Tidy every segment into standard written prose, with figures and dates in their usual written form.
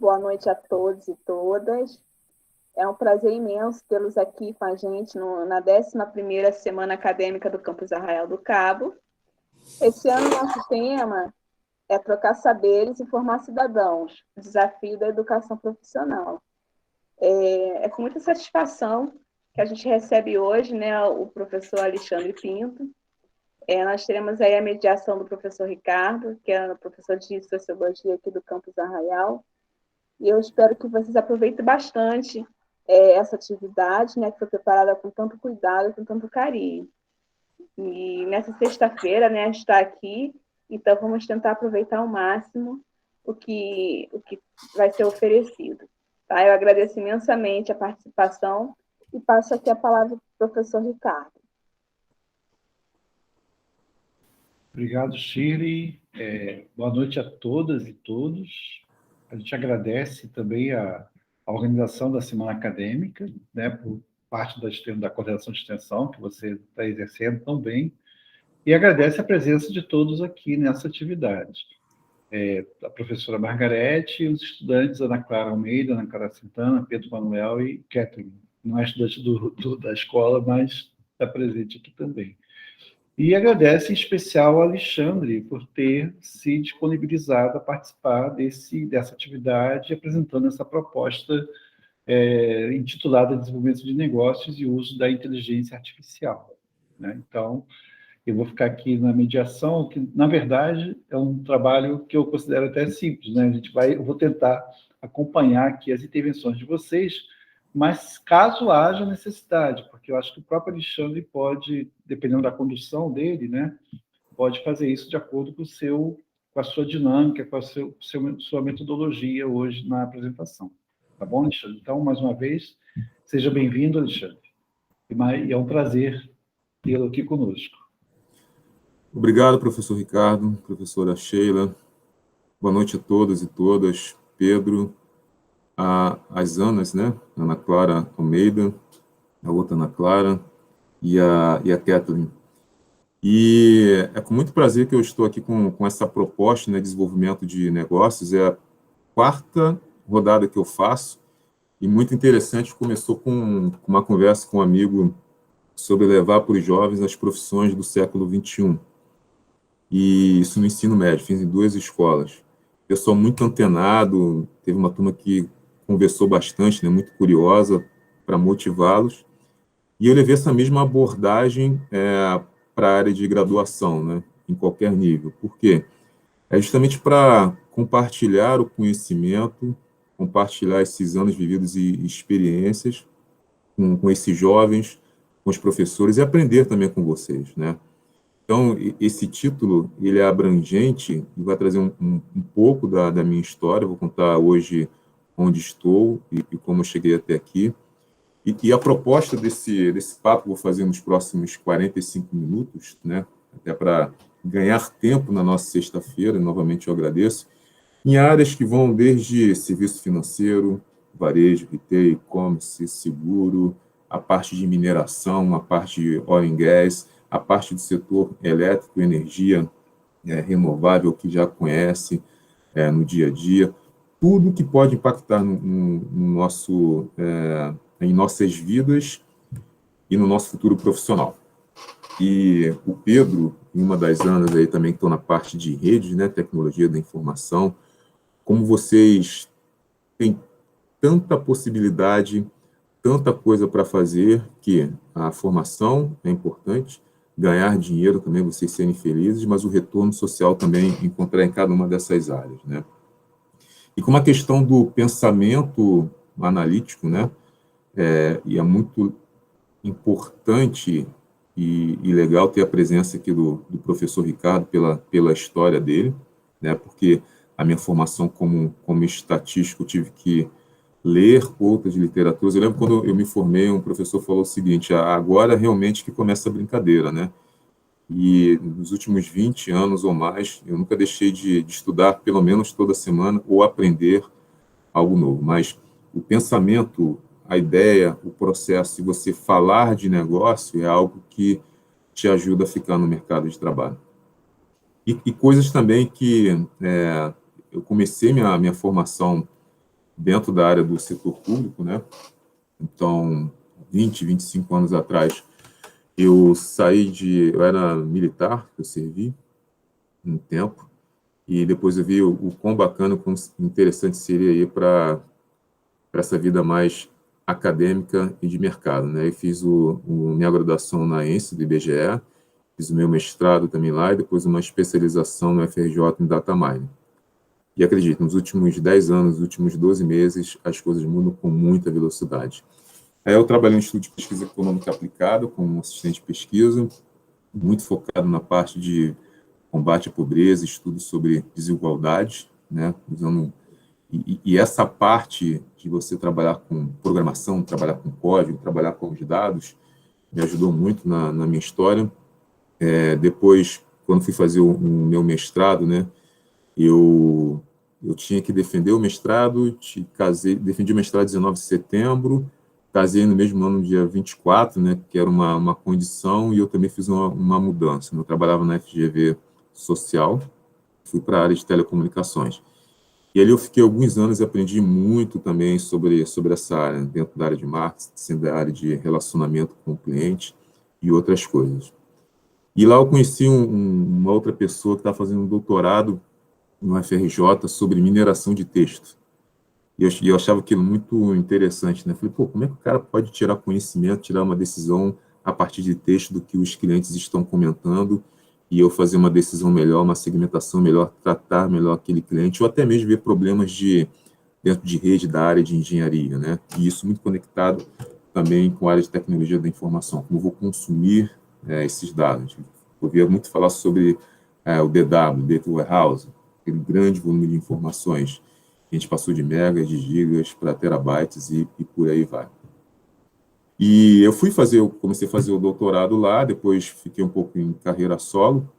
boa noite a todos e todas. É um prazer imenso tê-los aqui com a gente na 11ª Semana Acadêmica do Campus Arraial do Cabo. Esse ano, nosso tema é trocar saberes e formar cidadãos, o desafio da educação profissional. É com muita satisfação que a gente recebe hoje, né, o professor Alexandre Pinto. Nós teremos aí a mediação do professor Ricardo, que é o professor de Sociologia aqui do Campus Arraial. E eu espero que vocês aproveitem bastante essa atividade, né, que foi preparada com tanto cuidado, com tanto carinho. E nessa sexta-feira, né, a gente está aqui, então vamos tentar aproveitar ao máximo o que vai ser oferecido. Tá? Eu agradeço imensamente a participação e passo aqui a palavra para o professor Ricardo. Obrigado, Shirley. Boa noite a todas e todos. A gente agradece também a organização da Semana Acadêmica, né, por parte da coordenação de extensão, que você está exercendo tão bem, e agradece a presença de todos aqui nessa atividade. A professora Margarete e os estudantes Ana Clara Almeida, Ana Clara Santana, Pedro Manuel e Kathleen. Não é estudante da escola, mas está presente aqui também. E agradece em especial ao Alexandre por ter se disponibilizado a participar dessa atividade, apresentando essa proposta intitulada Desenvolvimento de Negócios e Uso da Inteligência Artificial. Né? Então, eu vou ficar aqui na mediação, que, na verdade, é um trabalho que eu considero até simples. Né? Eu vou tentar acompanhar aqui as intervenções de vocês, mas caso haja necessidade, porque eu acho que o próprio Alexandre pode, dependendo da condução dele, né, pode fazer isso de acordo com a sua dinâmica, com a sua metodologia hoje na apresentação. Tá bom, Alexandre? Então, mais uma vez, seja bem-vindo, Alexandre. E é um prazer tê-lo aqui conosco. Obrigado, professor Ricardo, professora Sheila. Boa noite a todos e todas. Pedro, as Anas, né? Ana Clara Almeida, a outra Ana Clara e a Kathleen. E é com muito prazer que eu estou aqui com essa proposta, né, de desenvolvimento de negócios. É a 4ª rodada que eu faço e muito interessante. Começou com uma conversa com um amigo sobre levar para os jovens as profissões do século XXI. E isso no ensino médio, fiz em 2 escolas. Pessoal muito antenado, teve uma turma que conversou bastante, né, muito curiosa, para motivá-los. E eu levei essa mesma abordagem para a área de graduação, né, em qualquer nível. Por quê? É justamente para compartilhar o conhecimento, compartilhar esses anos vividos e experiências com esses jovens, com os professores, e aprender também com vocês, né? Então, esse título, ele é abrangente e vai trazer um pouco da minha história. Vou contar hoje onde estou e como eu cheguei até aqui. E a proposta desse papo que vou fazer nos próximos 45 minutos, né, até para ganhar tempo na nossa sexta-feira, novamente eu agradeço, em áreas que vão desde serviço financeiro, varejo, retail, e-commerce, seguro, a parte de mineração, a parte de oil and gas, a parte do setor elétrico, energia renovável, que já conhece no dia a dia, tudo que pode impactar em nossas vidas e no nosso futuro profissional. E o Pedro, e uma das Anas aí também que estão na parte de redes, né, tecnologia da informação, como vocês têm tanta possibilidade, tanta coisa para fazer, que a formação é importante, ganhar dinheiro também, vocês serem felizes, mas o retorno social também encontrar em cada uma dessas áreas, né? E com a questão do pensamento analítico, né? E é muito importante e legal ter a presença aqui do professor Ricardo pela história dele, né? Porque a minha formação como estatístico, eu tive que ler outras literaturas. Eu lembro quando eu me formei, um professor falou o seguinte: agora realmente que começa a brincadeira, né? E nos últimos 20 anos ou mais, eu nunca deixei de estudar, pelo menos toda semana, ou aprender algo novo. Mas o pensamento, a ideia, o processo de você falar de negócio é algo que te ajuda a ficar no mercado de trabalho. E coisas também que eu comecei minha formação dentro da área do setor público, né? Então, 25 anos atrás, eu era militar, eu servi um tempo, e depois eu vi o quão bacana, quão interessante seria ir para essa vida mais acadêmica e de mercado, né? Eu fiz minha graduação na ENSE, do IBGE, fiz o meu mestrado também lá, e depois uma especialização no FRJ em Data Mining. E acredito, nos últimos 10 anos, nos últimos 12 meses, as coisas mudam com muita velocidade. Aí eu trabalhei no Instituto de Pesquisa Econômica Aplicada, como assistente de pesquisa, muito focado na parte de combate à pobreza, estudo sobre desigualdade, né? E essa parte de você trabalhar com programação, trabalhar com código, trabalhar com os dados, me ajudou muito na minha história. Depois, quando fui fazer o meu mestrado, né, eu tinha que defender o mestrado, defendi o mestrado 19 de setembro, casei no mesmo ano, dia 24, né, que era uma condição, e eu também fiz uma mudança. Eu trabalhava na FGV Social, fui para a área de telecomunicações. E ali eu fiquei alguns anos e aprendi muito também sobre essa área, dentro da área de marketing, da área de relacionamento com o cliente e outras coisas. E lá eu conheci uma outra pessoa que estava fazendo um doutorado no FRJ sobre mineração de texto. E eu achava aquilo muito interessante, né? Falei, pô, como é que o cara pode tirar conhecimento, tirar uma decisão a partir de texto do que os clientes estão comentando, e eu fazer uma decisão melhor, uma segmentação melhor, tratar melhor aquele cliente, ou até mesmo ver problemas dentro de rede da área de engenharia, né? E isso muito conectado também com a área de tecnologia da informação, como eu vou consumir esses dados. Eu ouvia muito falar sobre o DW, Data Warehouse, aquele grande volume de informações. A gente passou de megas, de gigas para terabytes e por aí vai. E eu comecei a fazer o doutorado lá, depois fiquei um pouco em carreira solo,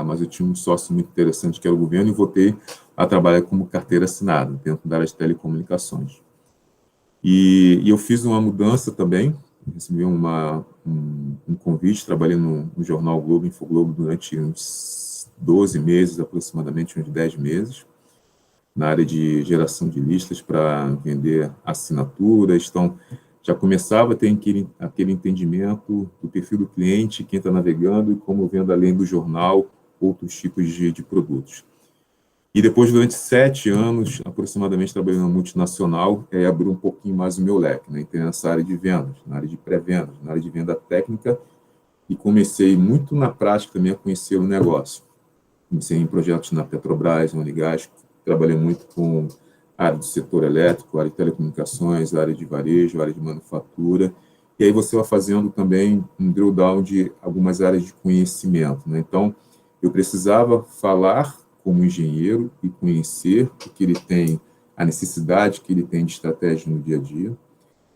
mas eu tinha um sócio muito interessante que era o governo, e voltei a trabalhar como carteira assinada, dentro da área de telecomunicações. E eu fiz uma mudança também, recebi um convite, trabalhei no jornal Globo, Infoglobo, durante uns 12 meses, aproximadamente uns 10 meses, na área de geração de listas para vender assinaturas. Então, já começava a ter aquele entendimento do perfil do cliente, quem está navegando, e como vendo, além do jornal, outros tipos de produtos. E depois, durante 7 anos, aproximadamente, trabalhando na multinacional, abriu um pouquinho mais o meu leque, né? Entrei nessa área de vendas, na área de pré-vendas, na área de venda técnica, e comecei muito na prática também a conhecer o negócio. Comecei em projetos na Petrobras, na Unigás, trabalhei muito com a área do setor elétrico, a área de telecomunicações, a área de varejo, a área de manufatura, e aí você vai fazendo também um drill down de algumas áreas de conhecimento, né? Então, eu precisava falar como engenheiro e conhecer o que ele tem, a necessidade que ele tem de estratégia no dia a dia,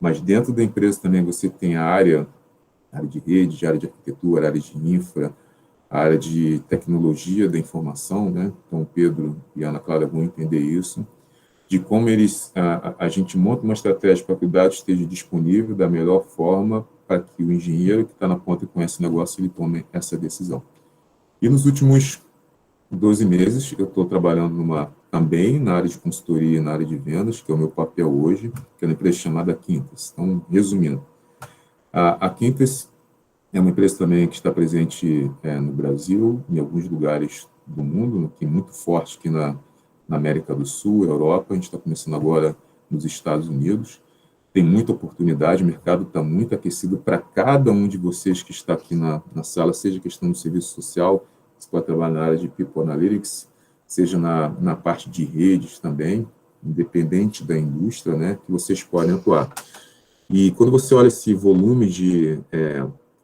mas dentro da empresa também você tem a área de rede, a área de arquitetura, a área de infra, a área de tecnologia da informação, né? Então, Pedro e Ana Clara vão entender isso, de como a gente monta uma estratégia para que o dado esteja disponível da melhor forma para que o engenheiro que está na ponta e conhece o negócio, ele tome essa decisão. E nos últimos 12 meses, eu estou trabalhando também na área de consultoria e na área de vendas, que é o meu papel hoje, que é uma empresa chamada Quintas. Então, resumindo, a Quintas é uma empresa também que está presente no Brasil, em alguns lugares do mundo, que é muito forte aqui na América do Sul, Europa. A gente está começando agora nos Estados Unidos. Tem muita oportunidade, o mercado está muito aquecido para cada um de vocês que está aqui na sala, seja questão do serviço social, você pode trabalhar na área de People Analytics, seja na parte de redes também, independente da indústria, né, que vocês podem atuar. E quando você olha esse volume de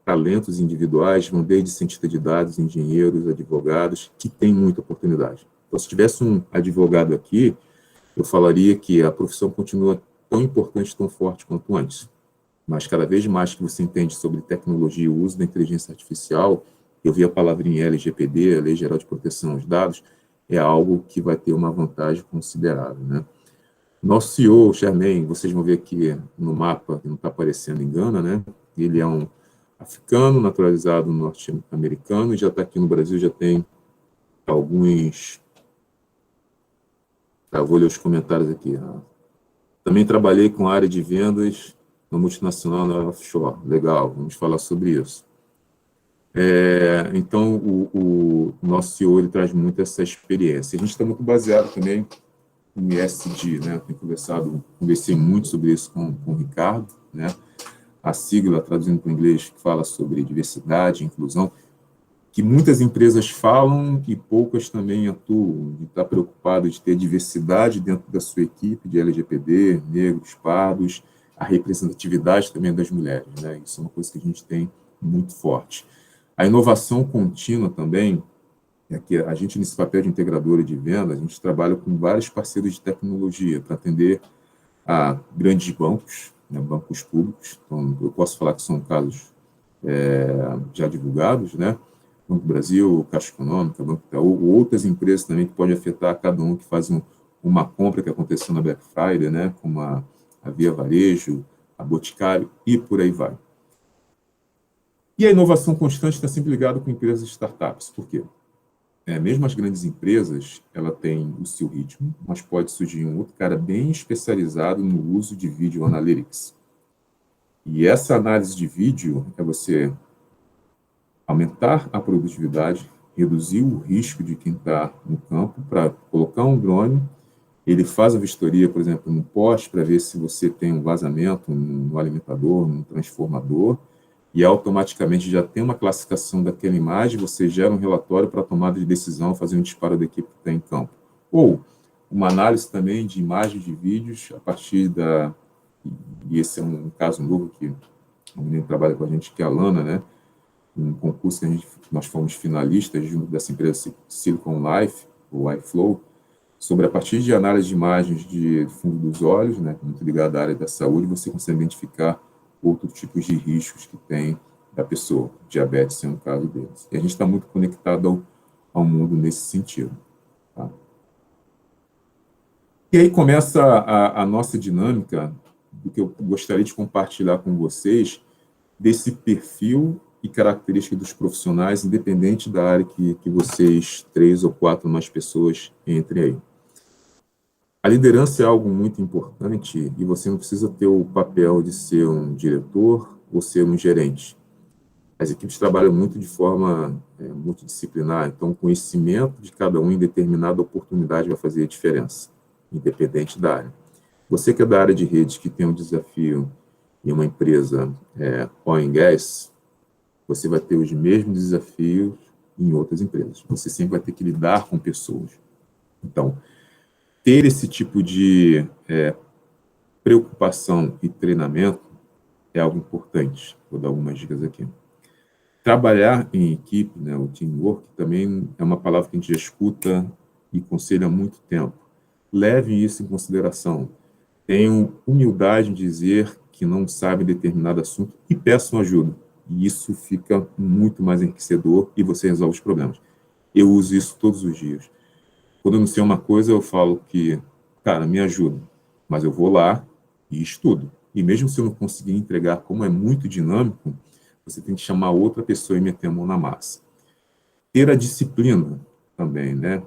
talentos individuais, vão desde cientistas de dados, engenheiros, advogados, que tem muita oportunidade. Então, se tivesse um advogado aqui, eu falaria que a profissão continua tão importante, tão forte quanto antes. Mas cada vez mais que você entende sobre tecnologia e o uso da inteligência artificial, eu vi a palavrinha LGPD, a Lei Geral de Proteção aos Dados, é algo que vai ter uma vantagem considerável, né? Nosso CEO, Charmaine, vocês vão ver aqui no mapa, que não está aparecendo em Gana, né? Ele é um africano, naturalizado norte-americano, e já está aqui no Brasil, já tem alguns Vou ler os comentários aqui. Também trabalhei com a área de vendas na multinacional na offshore. Legal, vamos falar sobre isso. Então, o nosso CEO ele traz muito essa experiência. A gente está muito baseado também em ESG, né? Tenho conversei muito sobre isso com o Ricardo, né? A sigla, traduzindo para o inglês, que fala sobre diversidade, inclusão, que muitas empresas falam e poucas também atuam, de estar preocupado de ter diversidade dentro da sua equipe de LGPD, negros, pardos, a representatividade também das mulheres, né? Isso é uma coisa que a gente tem muito forte. A inovação contínua também, é que a gente, nesse papel de integradora de venda, a gente trabalha com vários parceiros de tecnologia para atender a grandes bancos, né, bancos públicos. Então, eu posso falar que são casos já divulgados, né? Banco do Brasil, Caixa Econômica, Banco Itaú, ou outras empresas também que podem afetar cada um que faz uma compra que aconteceu na Black Friday, né? Como a Via Varejo, a Boticário e por aí vai. E a inovação constante está sempre ligada com empresas e startups. Por quê? Mesmo as grandes empresas, ela tem o seu ritmo, mas pode surgir um outro cara bem especializado no uso de Video Analytics. E essa análise de vídeo é você aumentar a produtividade, reduzir o risco de quem está no campo, para colocar um drone, ele faz a vistoria, por exemplo, no poste, para ver se você tem um vazamento no alimentador, no transformador, e automaticamente já tem uma classificação daquela imagem, você gera um relatório para tomada de decisão, fazer um disparo da equipe que está em campo. Ou uma análise também de imagens de vídeos a partir e esse é um caso novo que a menina que trabalha com a gente, que é a Lana, né? Um concurso que nós fomos finalistas junto dessa empresa Silicon Life, o iFlow, sobre a partir de análise de imagens de fundo dos olhos, né, muito ligado à área da saúde, você consegue identificar outros tipos de riscos que tem da pessoa, diabetes é um caso deles. E a gente está muito conectado ao mundo nesse sentido. Tá? E aí começa a nossa dinâmica, do que eu gostaria de compartilhar com vocês, desse perfil e característica dos profissionais, independente da área que vocês, 3 ou 4 mais pessoas, entrem aí. A liderança é algo muito importante e você não precisa ter o papel de ser um diretor ou ser um gerente. As equipes trabalham muito de forma multidisciplinar, então o conhecimento de cada um em determinada oportunidade vai fazer a diferença, independente da área. Você que é da área de redes, que tem um desafio em uma empresa oil and gas, você vai ter os mesmos desafios em outras empresas. Você sempre vai ter que lidar com pessoas. Então, ter esse tipo de preocupação e treinamento é algo importante. Vou dar algumas dicas aqui. Trabalhar em equipe, né, o teamwork, também é uma palavra que a gente já escuta e conselha há muito tempo. Levem isso em consideração. Tenham humildade em dizer que não sabem determinado assunto e peçam ajuda. E isso fica muito mais enriquecedor e você resolve os problemas. Eu uso isso todos os dias. Quando eu não sei uma coisa, eu falo que, cara, me ajuda. Mas eu vou lá e estudo. E mesmo se eu não conseguir entregar, como é muito dinâmico, você tem que chamar outra pessoa e meter a mão na massa. Ter a disciplina também, né?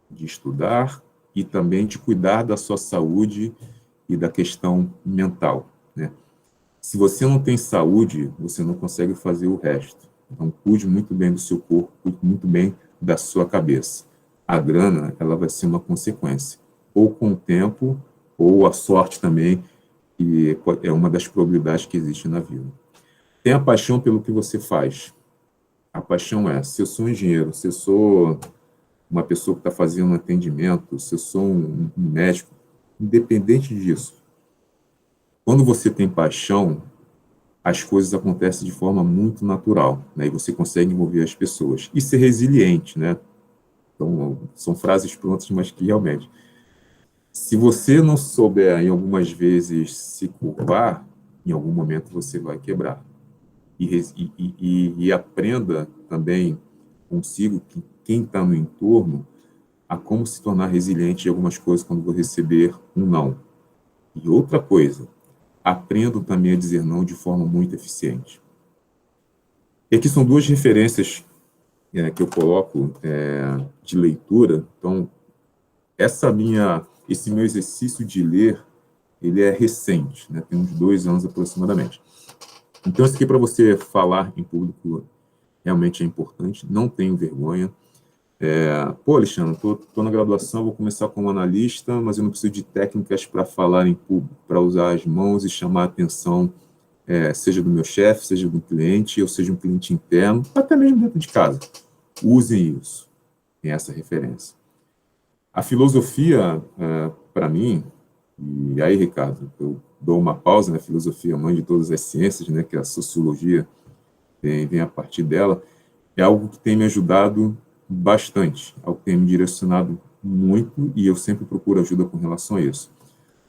De estudar e também de cuidar da sua saúde e da questão mental, né? Se você não tem saúde, você não consegue fazer o resto. Então, cuide muito bem do seu corpo, cuide muito bem da sua cabeça. A grana, ela vai ser uma consequência. Ou com o tempo, ou a sorte também, que é uma das probabilidades que existe na vida. Tenha paixão pelo que você faz. A paixão se eu sou um engenheiro, se eu sou uma pessoa que está fazendo um atendimento, se eu sou um médico, independente disso, quando você tem paixão, as coisas acontecem de forma muito natural, né? E você consegue envolver as pessoas. E ser resiliente, né? Então, são frases prontas, mas que realmente... Se você não souber, em algumas vezes, se curvar, em algum momento você vai quebrar. E aprenda também consigo, que quem está no entorno, a como se tornar resiliente em algumas coisas quando vou receber um não. E outra coisa, aprendam também a dizer não de forma muito eficiente. E aqui são 2 referências que eu coloco de leitura. Então, essa minha esse meu exercício de ler, ele é recente, né? Tem uns 2 anos aproximadamente. Então, isso aqui para você falar em público realmente é importante, não tenho vergonha. Pô, Alexandre, estou na graduação, vou começar como analista, mas eu não preciso de técnicas para falar em público, para usar as mãos e chamar a atenção, seja do meu chefe, seja do cliente, ou seja um cliente interno, até mesmo dentro de casa. Usem isso, tem essa referência. A filosofia, para mim, e aí, Ricardo, eu dou uma pausa na filosofia, mãe de todas as ciências, né, que a sociologia vem a partir dela, é algo que tem me ajudado bastante, algo que tem me direcionado muito, e eu sempre procuro ajuda com relação a isso.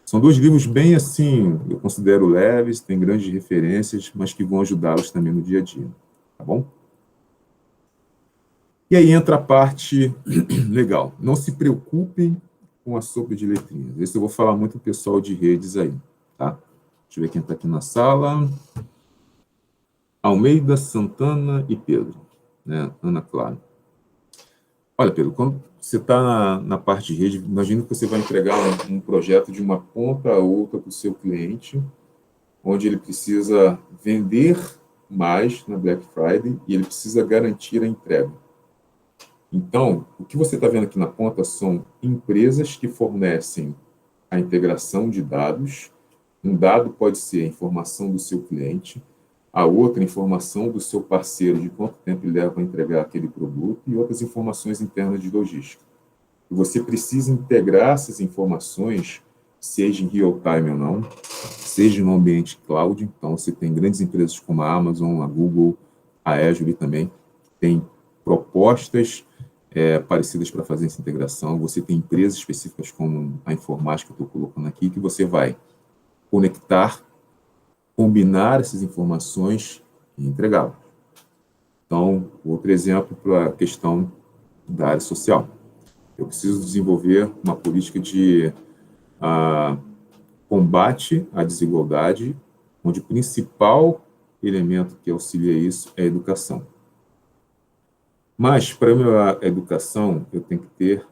São 2 livros bem, assim, eu considero leves, têm grandes referências, mas que vão ajudá-los também no dia a dia, tá bom? E aí entra a parte legal. Não se preocupem com a sopa de letrinhas. Esse eu vou falar muito para o pessoal de redes aí, tá? Deixa eu ver quem está aqui na sala. Almeida, Santana e Pedro, né? Ana Clara. Olha, Pedro, quando você está na parte de rede, imagina que você vai entregar um projeto de uma ponta a outra para o seu cliente, onde ele precisa vender mais na Black Friday e ele precisa garantir a entrega. Então, o que você está vendo aqui na ponta são empresas que fornecem a integração de dados. Um dado pode ser a informação do seu cliente, a outra informação do seu parceiro, de quanto tempo ele leva para entregar aquele produto, e outras informações internas de logística. E você precisa integrar essas informações, seja em real time ou não, seja no ambiente cloud. Então, você tem grandes empresas como a Amazon, a Google, a Azure também, que tem propostas parecidas para fazer essa integração. Você tem empresas específicas como a informática que eu estou colocando aqui, que você vai conectar, combinar essas informações e entregá-las. Então, outro exemplo para a questão da área social. Eu preciso desenvolver uma política de combate à desigualdade, onde o principal elemento que auxilia isso é a educação. Mas, para a minha educação, eu tenho que ter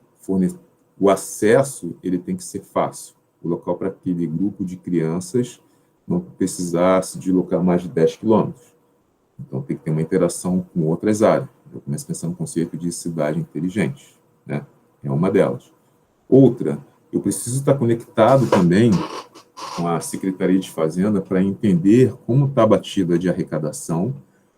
o acesso, ele tem que ser fácil. O local para aquele grupo de crianças não precisar se deslocar mais de 10 quilômetros. Então, tem que ter uma interação com outras áreas. Eu começo a pensar no conceito de cidade inteligente, né? É uma delas. Outra, eu preciso estar conectado também com a Secretaria de Fazenda para entender como está a batida de arrecadação,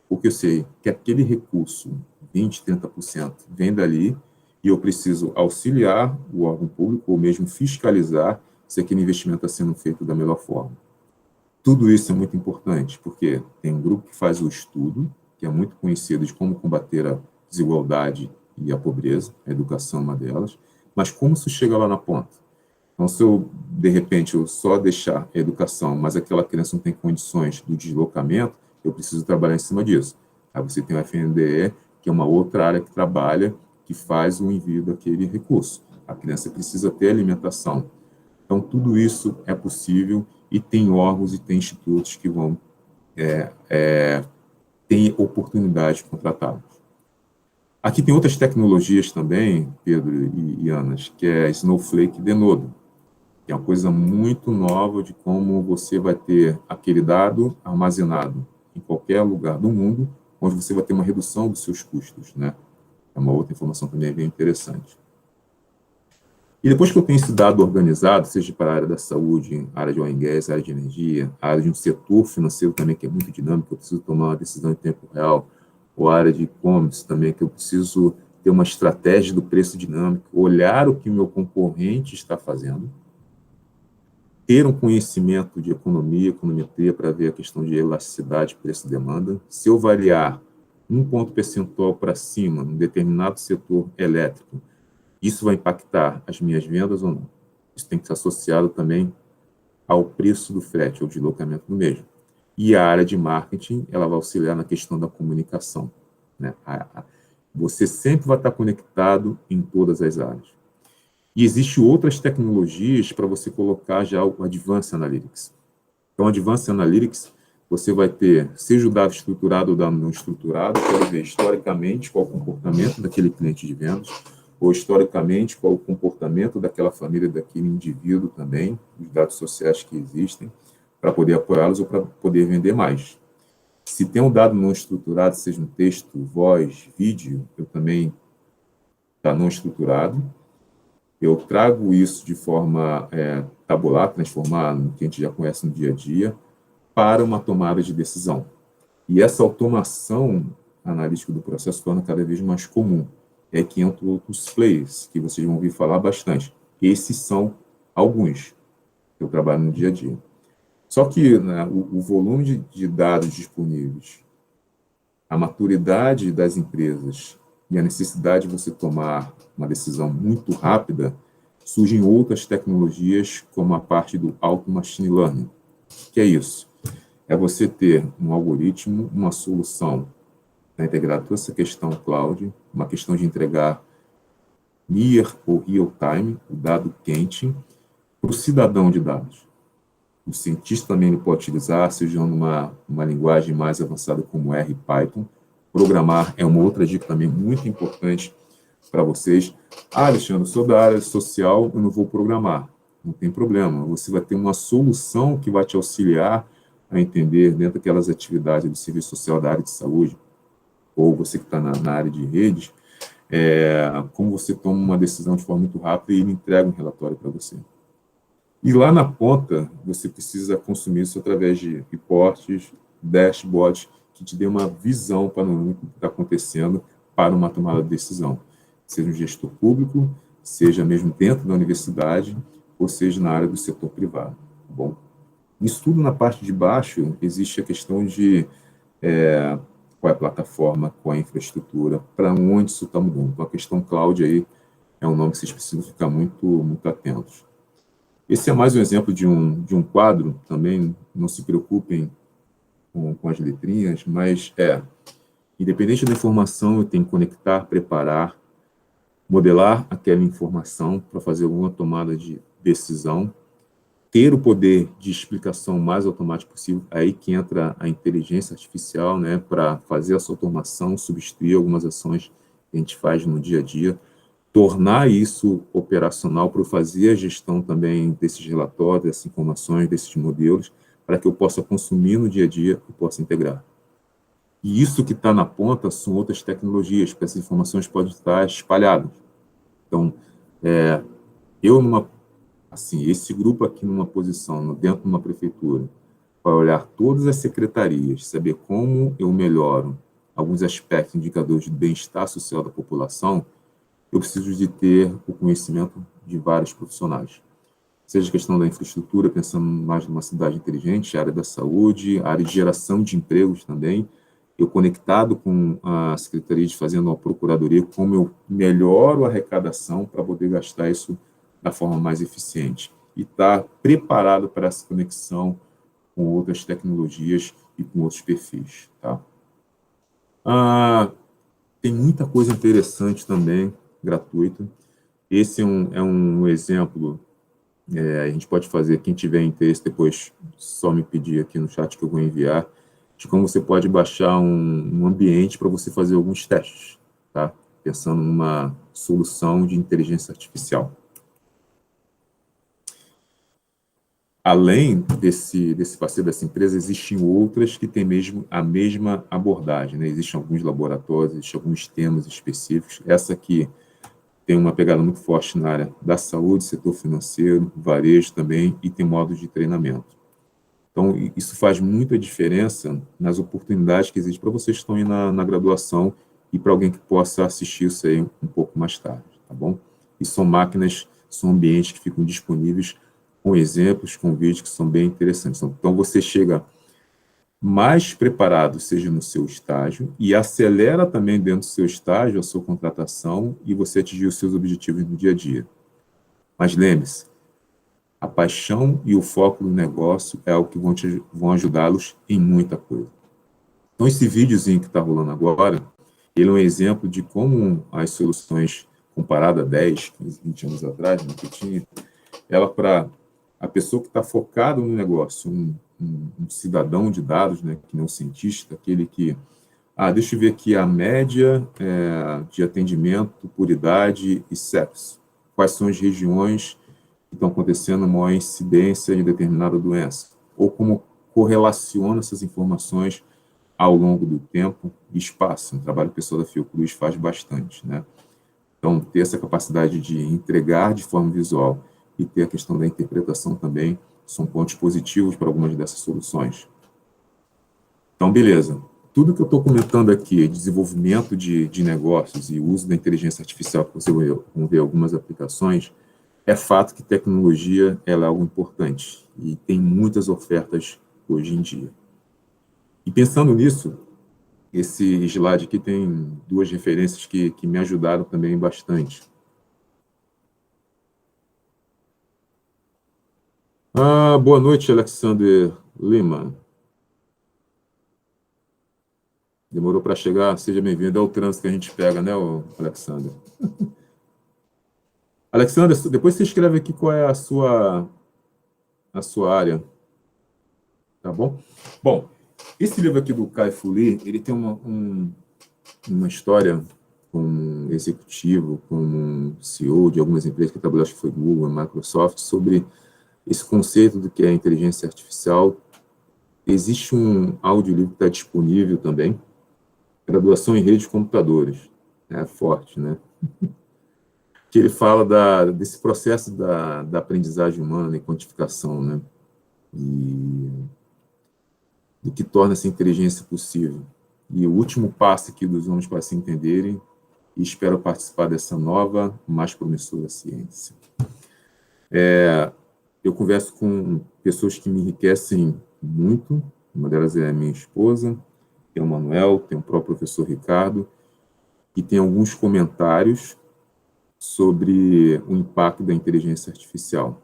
porque eu sei que aquele recurso, 20%, 30%, vem dali, e eu preciso auxiliar o órgão público, ou mesmo fiscalizar se aquele investimento está sendo feito da melhor forma. Tudo isso é muito importante, porque tem um grupo que faz o estudo, que é muito conhecido de como combater a desigualdade e a pobreza, a educação é uma delas, mas como isso chega lá na ponta? Então, se eu, de repente, eu só deixar a educação, mas aquela criança não tem condições do deslocamento, eu preciso trabalhar em cima disso. Aí você tem o FNDE, que é uma outra área que trabalha, que faz o envio daquele recurso. A criança precisa ter alimentação. Então, tudo isso é possível, e tem órgãos e tem institutos que vão ter oportunidade de contratá-los. Aqui tem outras tecnologias também, Pedro e Anas, que é Snowflake e Denodo, que é uma coisa muito nova de como você vai ter aquele dado armazenado em qualquer lugar do mundo, onde você vai ter uma redução dos seus custos, né? É uma outra informação também bem interessante. E depois que eu tenho esse dado organizado, seja para a área da saúde, área de oil and gas, área de energia, a área de um setor financeiro também que é muito dinâmico, eu preciso tomar uma decisão em tempo real, ou a área de e-commerce também, que eu preciso ter uma estratégia do preço dinâmico, olhar o que o meu concorrente está fazendo, ter um conhecimento de economia, econometria, para ver a questão de elasticidade, preço e demanda. Se eu variar um ponto percentual para cima num determinado setor elétrico, isso vai impactar as minhas vendas ou não? Isso tem que ser associado também ao preço do frete, ou deslocamento do mesmo. E a área de marketing, ela vai auxiliar na questão da comunicação, né? Você sempre vai estar conectado em todas as áreas. E existem outras tecnologias para você colocar já o Advanced Analytics. Então, Advanced Analytics, você vai ter, seja o dado estruturado ou o dado não estruturado, quero ver historicamente qual é o comportamento daquele cliente de vendas, ou historicamente, qual o comportamento daquela família, daquele indivíduo também, os dados sociais que existem, para poder apoiá-los ou para poder vender mais. Se tem um dado não estruturado, seja um texto, voz, vídeo, eu também está não estruturado, eu trago isso de forma tabular, transformar no que a gente já conhece no dia a dia, para uma tomada de decisão. E essa automação analítica do processo torna cada vez mais comum. É que entram outros players, que vocês vão ouvir falar bastante. Esses são alguns que eu trabalho no dia a dia. Só que, né, o volume de dados disponíveis, a maturidade das empresas e a necessidade de você tomar uma decisão muito rápida, surgem outras tecnologias, como a parte do Auto Machine Learning. Que é isso? É você ter um algoritmo, uma solução para integrar toda essa questão cloud, uma questão de entregar near ou real time, o dado quente, para o cidadão de dados. O cientista também pode utilizar, seja numa linguagem mais avançada como R e Python. Programar é uma outra dica também muito importante para vocês. Alexandre, eu sou da área social, eu não vou programar. Não tem problema, você vai ter uma solução que vai te auxiliar a entender, dentro daquelas atividades do serviço social da área de saúde, ou você que está na área de redes, como você toma uma decisão de forma muito rápida e ele entrega um relatório para você. E lá na ponta, você precisa consumir isso através de reportes, dashboards, que te dê uma visão panorâmica do que está acontecendo para uma tomada de decisão. Seja um gestor público, seja mesmo dentro da universidade, ou seja na área do setor privado. Tá bom? Isso tudo na parte de baixo, existe a questão de qual é a plataforma, qual é a infraestrutura, para onde isso está mudando. Então, a questão cloud aí é um nome que vocês precisam ficar muito, muito atentos. Esse é mais um exemplo de um quadro, também não se preocupem com as letrinhas, mas independente da informação, eu tenho que conectar, preparar, modelar aquela informação para fazer alguma tomada de decisão, ter o poder de explicação mais automático possível, aí que entra a inteligência artificial, né, para fazer essa automação, substituir algumas ações que a gente faz no dia a dia, tornar isso operacional para eu fazer a gestão também desses relatórios, dessas informações, desses modelos, para que eu possa consumir no dia a dia e possa integrar. E isso que está na ponta são outras tecnologias, porque essas informações podem estar espalhadas. Então, esse grupo aqui numa posição, dentro de uma prefeitura, para olhar todas as secretarias, saber como eu melhoro alguns aspectos, indicadores de bem-estar social da população, eu preciso de ter o conhecimento de vários profissionais. Seja a questão da infraestrutura, pensando mais numa cidade inteligente, a área da saúde, a área de geração de empregos também, eu conectado com a Secretaria de Fazenda, a Procuradoria, como eu melhoro a arrecadação para poder gastar isso da forma mais eficiente. E estar preparado para essa conexão com outras tecnologias e com outros perfis. Tá? Tem muita coisa interessante também, gratuita. Esse é um exemplo, a gente pode fazer, quem tiver interesse, depois só me pedir aqui no chat que eu vou enviar, de como você pode baixar um ambiente para você fazer alguns testes, tá? Pensando numa solução de inteligência artificial. Além desse parceiro dessa empresa, existem outras que têm mesmo a mesma abordagem, né? Existem alguns laboratórios, existem alguns temas específicos. Essa aqui tem uma pegada muito forte na área da saúde, setor financeiro, varejo também, e tem modos de treinamento. Então, isso faz muita diferença nas oportunidades que existem para vocês que estão aí na graduação e para alguém que possa assistir isso aí um pouco mais tarde, tá bom? E são máquinas, são ambientes que ficam disponíveis com exemplos, com vídeos que são bem interessantes. Então, você chega mais preparado, seja no seu estágio, e acelera também dentro do seu estágio a sua contratação e você atingir os seus objetivos no dia a dia. Mas lembre-se, a paixão e o foco do negócio é algo que vão ajudá-los em muita coisa. Então, esse videozinho que está rolando agora, ele é um exemplo de como as soluções, comparada a 10, 15, 20 anos atrás, no que tinha, ela para a pessoa que está focada no negócio, um cidadão de dados, né, que não é um cientista, aquele que Deixa eu ver aqui a média de atendimento por idade e sexo. Quais são as regiões que estão acontecendo maior incidência de determinada doença? Ou como correlaciona essas informações ao longo do tempo e espaço. Um trabalho que o pessoal da Fiocruz faz bastante, né? Então, ter essa capacidade de entregar de forma visual e ter a questão da interpretação também são pontos positivos para algumas dessas soluções. Então, beleza. Tudo que eu estou comentando aqui, desenvolvimento de negócios e uso da inteligência artificial, que você vai ver algumas aplicações, é fato que tecnologia ela é algo importante e tem muitas ofertas hoje em dia. E pensando nisso, esse slide aqui tem duas referências que me ajudaram também bastante. Boa noite, Alexander Lima. Demorou para chegar? Seja bem-vindo. É o trânsito que a gente pega, né, Alexander? Alexander, depois você escreve aqui qual é a sua área. Tá bom? Bom, esse livro aqui do Kai-Fu Lee, ele tem uma história como um executivo, como um CEO de algumas empresas que trabalhou, acho que foi Google, Microsoft, sobre esse conceito do que é inteligência artificial. Existe um audiolivro que está disponível também, Graduação em Redes de Computadores. É forte, né? Que ele fala desse processo da aprendizagem humana e quantificação, né? E do que torna essa inteligência possível. E o último passo aqui dos homens para se entenderem, e espero participar dessa nova, mais promissora ciência. Eu converso com pessoas que me enriquecem muito, uma delas é a minha esposa, tem o Manuel, tem o próprio professor Ricardo, e tem alguns comentários sobre o impacto da inteligência artificial.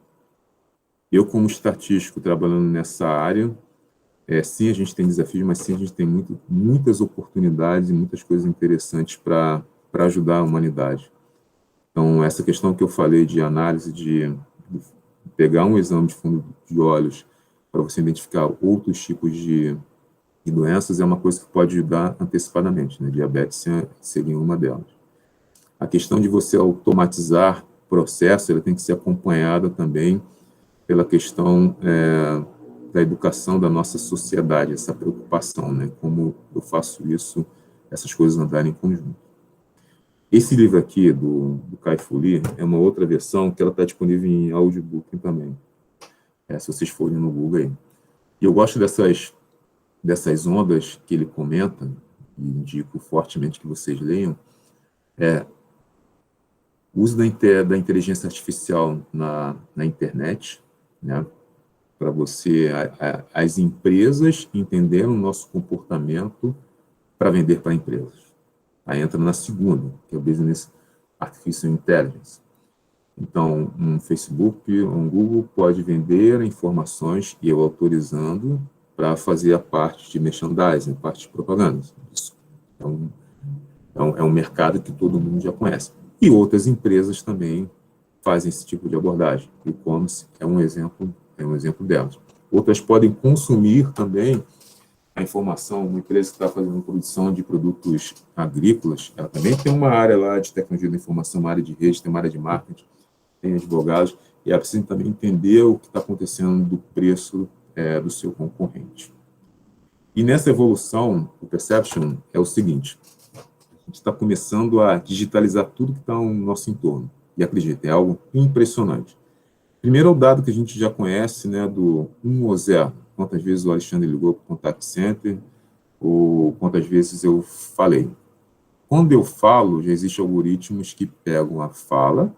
Eu, como estatístico, trabalhando nessa área, sim, a gente tem desafios, mas sim, a gente tem muitas oportunidades e muitas coisas interessantes para ajudar a humanidade. Então, essa questão que eu falei de análise, de pegar um exame de fundo de olhos para você identificar outros tipos de doenças é uma coisa que pode ajudar antecipadamente, né? Diabetes seria uma delas. A questão de você automatizar processo, ela tem que ser acompanhada também pela questão da educação da nossa sociedade, essa preocupação, né? Como eu faço isso, essas coisas andarem em conjunto. Esse livro aqui, do Kai-Fu Lee, é uma outra versão que ela está disponível em audiobook também, se vocês forem no Google aí. E eu gosto dessas ondas que ele comenta, e indico fortemente que vocês leiam, o uso da inteligência artificial na internet, né? Para as empresas entenderem o nosso comportamento para vender para empresas. Aí entra na segunda, que é o Business Artificial Intelligence. Então, um Facebook, um Google pode vender informações e eu autorizando para fazer a parte de merchandising, a parte de propaganda. Isso é um mercado que todo mundo já conhece. E outras empresas também fazem esse tipo de abordagem. O e-commerce é um exemplo delas. Outras podem consumir também a informação. Uma empresa que está fazendo produção de produtos agrícolas, ela também tem uma área lá de tecnologia da informação, uma área de rede, tem uma área de marketing, tem advogados, e ela precisa também entender o que está acontecendo do preço do seu concorrente. E nessa evolução, o Perception é o seguinte: a gente está começando a digitalizar tudo que está no nosso entorno. E acredita, é algo impressionante. Primeiro é o dado que a gente já conhece, né, do 1 ou 0. Quantas vezes o Alexandre ligou para o Contact Center, ou quantas vezes eu falei. Quando eu falo, já existem algoritmos que pegam a fala,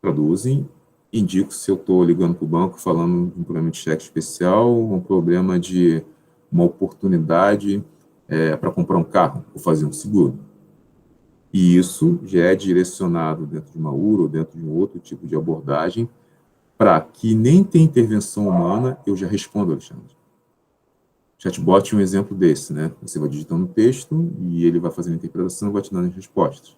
traduzem, indicam se eu estou ligando para o banco falando de um problema de cheque especial, um problema de uma oportunidade para comprar um carro ou fazer um seguro. E isso já é direcionado dentro de uma URA ou dentro de um outro tipo de abordagem para que nem tem intervenção humana, eu já respondo, Alexandre. Chatbot é um exemplo desse, né? Você vai digitando o texto e ele vai fazendo a interpretação e vai te dando as respostas.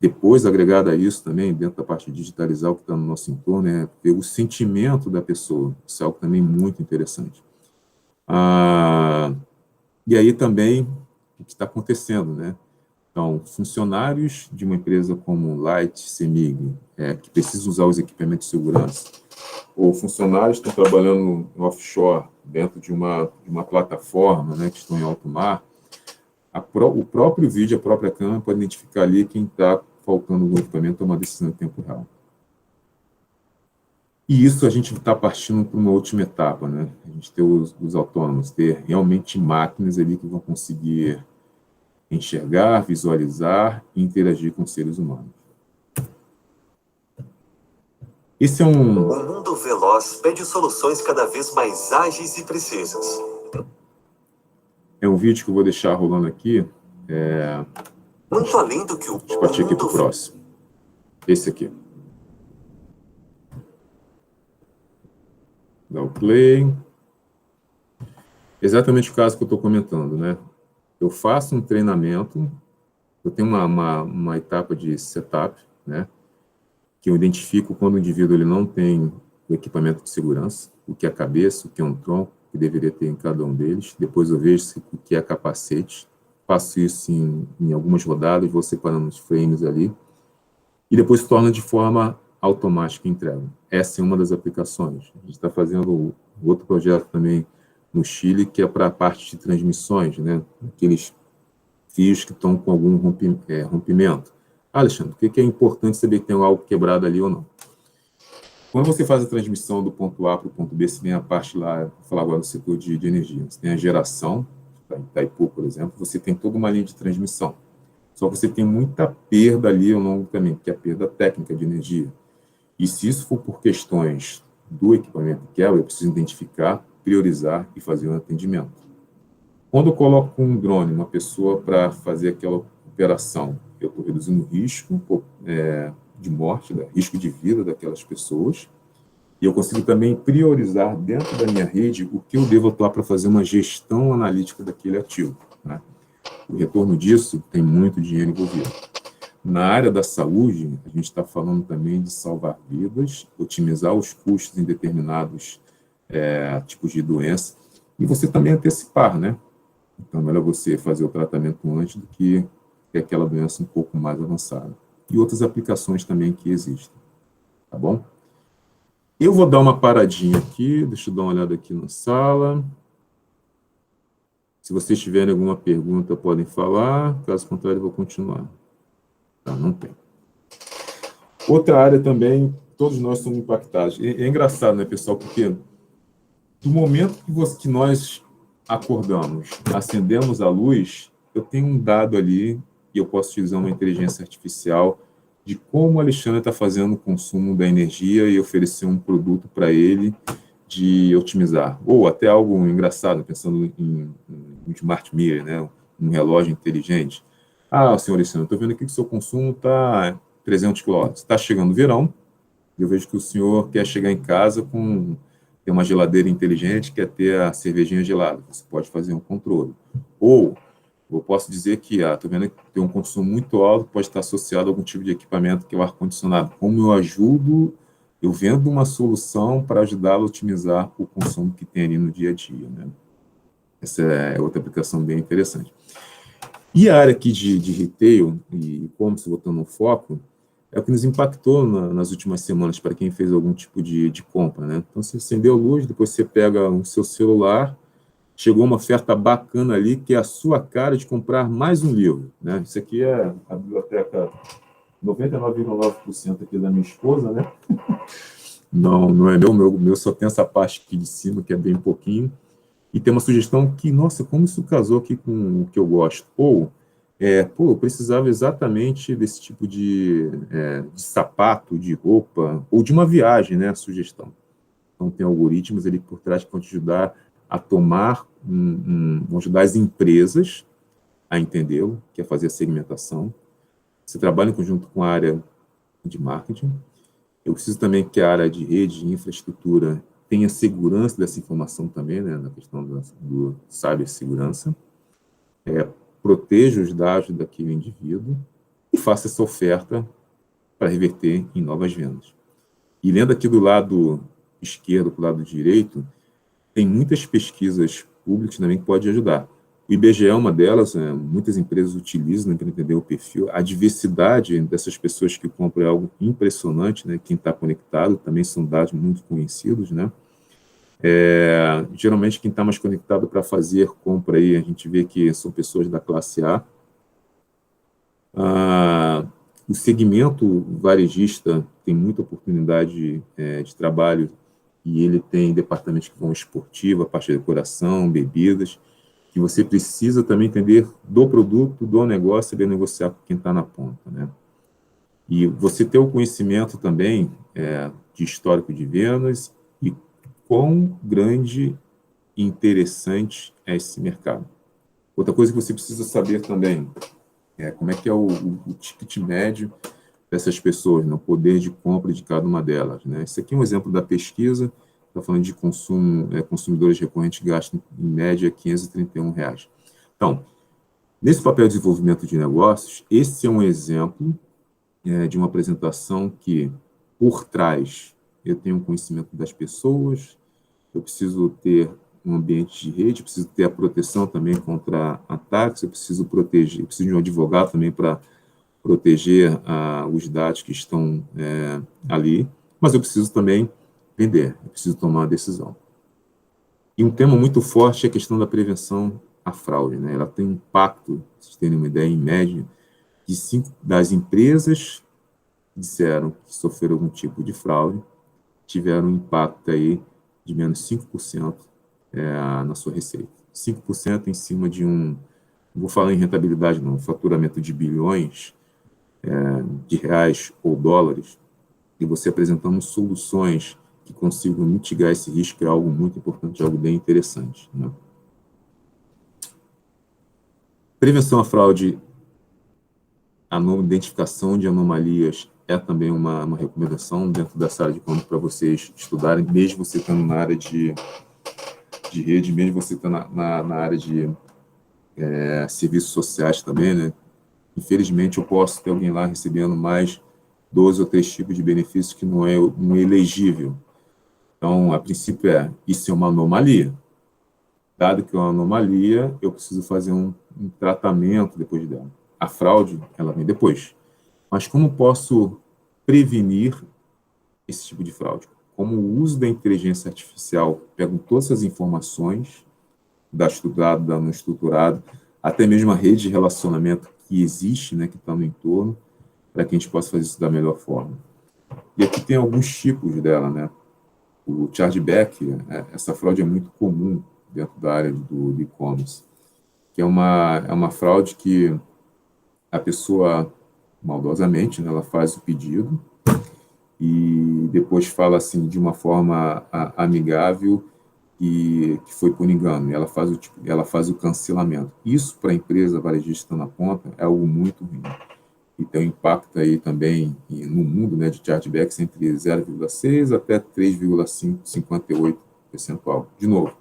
Depois, agregado a isso também, dentro da parte de digitalizar o que está no nosso entorno, é ver o sentimento da pessoa. Isso é algo também muito interessante. E aí também que está acontecendo, né? Então, funcionários de uma empresa como Light, CEMIG, que precisam usar os equipamentos de segurança, ou funcionários que estão trabalhando no offshore, dentro de uma plataforma, né, que estão em alto mar, o próprio vídeo, a própria câmera pode identificar ali quem está faltando no equipamento, tomar decisão em tempo real. E isso a gente está partindo para uma última etapa, né? A gente ter os autônomos, ter realmente máquinas ali que vão conseguir enxergar, visualizar e interagir com os seres humanos. Esse é O mundo veloz pede soluções cada vez mais ágeis e precisas. É um vídeo que eu vou deixar rolando aqui. Muito além do que o Deixa eu partir aqui para o próximo. Esse aqui. Dá o play. Exatamente o caso que eu estou comentando, né? Eu faço um treinamento, eu tenho uma etapa de setup, né? Que eu identifico quando o indivíduo ele não tem o equipamento de segurança, o que é a cabeça, o que é um tronco, que deveria ter em cada um deles. Depois eu vejo o que é capacete. Faço isso em algumas rodadas, vou separando os frames ali. E depois torna de forma automática a entrega. Essa é uma das aplicações. A gente está fazendo outro projeto também no Chile, que é para a parte de transmissões, né? Aqueles fios que estão com algum rompimento. Alexandre, o que é importante saber que tem algo quebrado ali ou não? Quando você faz a transmissão do ponto A para o ponto B, você tem a parte lá, vou falar agora do setor de energia, você tem a geração, em Itaipu, por exemplo, você tem toda uma linha de transmissão. Só que você tem muita perda ali ao longo do caminho, que é a perda técnica de energia. E se isso for por questões do equipamento que eu preciso identificar, priorizar e fazer um atendimento. Quando eu coloco um drone, uma pessoa para fazer aquela operação, eu estou reduzindo o risco de morte, risco de vida daquelas pessoas, e eu consigo também priorizar dentro da minha rede o que eu devo atuar para fazer uma gestão analítica daquele ativo, né? O retorno disso tem muito dinheiro envolvido. Na área da saúde, a gente está falando também de salvar vidas, otimizar os custos em determinados tipos de doença, e você também antecipar, né? Então, é melhor você fazer o tratamento antes do que ter aquela doença um pouco mais avançada. E outras aplicações também que existem, tá bom? Eu vou dar uma paradinha aqui, deixa eu dar uma olhada aqui na sala. Se vocês tiverem alguma pergunta, podem falar, caso contrário, eu vou continuar. Tá, não tem. Outra área também, todos nós somos impactados. É engraçado, né, pessoal, porque do momento que nós acordamos, acendemos a luz, eu tenho um dado ali, e eu posso utilizar uma inteligência artificial de como o Alexandre está fazendo o consumo da energia e oferecer um produto para ele de otimizar. Ou até algo engraçado, pensando em smart meter, né? Um relógio inteligente. Ah, senhor Alexandre, estou vendo aqui que o seu consumo está 300 kW. Está chegando o verão, eu vejo que o senhor quer chegar em casa com ter uma geladeira inteligente, quer ter a cervejinha gelada. Você pode fazer um controle. Ou eu posso dizer que estou vendo que tem um consumo muito alto, pode estar associado a algum tipo de equipamento, que é o ar-condicionado. Como eu ajudo, eu vendo uma solução para ajudá-lo a otimizar o consumo que tem ali no dia a dia, né? Essa é outra aplicação bem interessante. E a área aqui de retail e e-commerce, voltando no foco, é o que nos impactou nas últimas semanas, para quem fez algum tipo de compra, né? Então, você acendeu a luz, depois você pega o seu celular, chegou uma oferta bacana ali, que é a sua cara de comprar mais um livro, né? Isso aqui é a biblioteca 99,9% aqui da minha esposa, né? Não é meu só tem essa parte aqui de cima, que é bem pouquinho. E tem uma sugestão que, nossa, como isso casou aqui com o que eu gosto. Ou, eu precisava exatamente desse tipo de sapato, de roupa, ou de uma viagem, né? A sugestão. Então, tem algoritmos ali por trás que vão te ajudar a tomar, vão ajudar as empresas a entendê-lo, que é fazer a segmentação. Você trabalha em conjunto com a área de marketing. Eu preciso também que a área de rede, de infraestrutura, tenha segurança dessa informação também, né, na questão do cibersegurança, proteja os dados daquele indivíduo e faça essa oferta para reverter em novas vendas. E lendo aqui do lado esquerdo para o lado direito, tem muitas pesquisas públicas também que podem ajudar. O IBGE é uma delas, muitas empresas utilizam, né, para entender o perfil. A diversidade dessas pessoas que compram é algo impressionante, né? Quem está conectado também são dados muito conhecidos, né? Geralmente, quem está mais conectado para fazer compra aí, a gente vê que são pessoas da classe A. O segmento varejista tem muita oportunidade de trabalho e ele tem departamentos que vão esportivo, a parte de decoração, bebidas, que você precisa também entender do produto, do negócio, saber negociar com quem está na ponta, né? E você ter o conhecimento também de histórico de vendas e quão grande e interessante é esse mercado. Outra coisa que você precisa saber também como é que é o ticket médio dessas pessoas, né? O poder de compra de cada uma delas, né? Esse aqui é um exemplo da pesquisa, está falando de consumo, consumidores recorrentes gastam em média R$531. Então, nesse papel de desenvolvimento de negócios, esse é um exemplo de uma apresentação que, por trás, eu tenho um conhecimento das pessoas, eu preciso ter um ambiente de rede, eu preciso ter a proteção também contra ataques, eu preciso de um advogado também para proteger os dados que estão ali, mas eu preciso também vender, eu preciso tomar uma decisão. E um tema muito forte é a questão da prevenção à fraude, né? Ela tem um impacto, vocês terem uma ideia, em média, das empresas que disseram que sofreram algum tipo de fraude, tiveram um impacto aí de menos 5% na sua receita. 5% em cima de não vou falar em rentabilidade não, faturamento de bilhões de reais ou dólares, e você apresentando soluções que consigam mitigar esse risco é algo muito importante, algo bem interessante, né? Prevenção à fraude, a identificação de anomalias é também uma recomendação dentro dessa área de compra para vocês estudarem, mesmo você estando na área de rede, mesmo você estando na área de serviços sociais também, né? Infelizmente, eu posso ter alguém lá recebendo mais 2 ou 3 tipos de benefícios que não é elegível. Então, a princípio isso é uma anomalia. Dado que é uma anomalia, eu preciso fazer um tratamento depois dela. A fraude, ela vem depois. Mas como posso prevenir esse tipo de fraude? Como o uso da inteligência artificial pega todas essas informações, da estruturado, da não estruturado, até mesmo a rede de relacionamento que existe, né, que está no entorno, para que a gente possa fazer isso da melhor forma. E aqui tem alguns tipos dela, né? O chargeback, essa fraude é muito comum dentro da área do e-commerce, que é uma fraude que a pessoa, maldosamente, né, ela faz o pedido e depois fala assim, de uma forma amigável, que foi por engano, e ela faz o cancelamento. Isso, para a empresa varejista na ponta, é algo muito ruim. E tem um impacto aí também no mundo, né, de chargebacks entre 0,6% até 3,58%. De novo,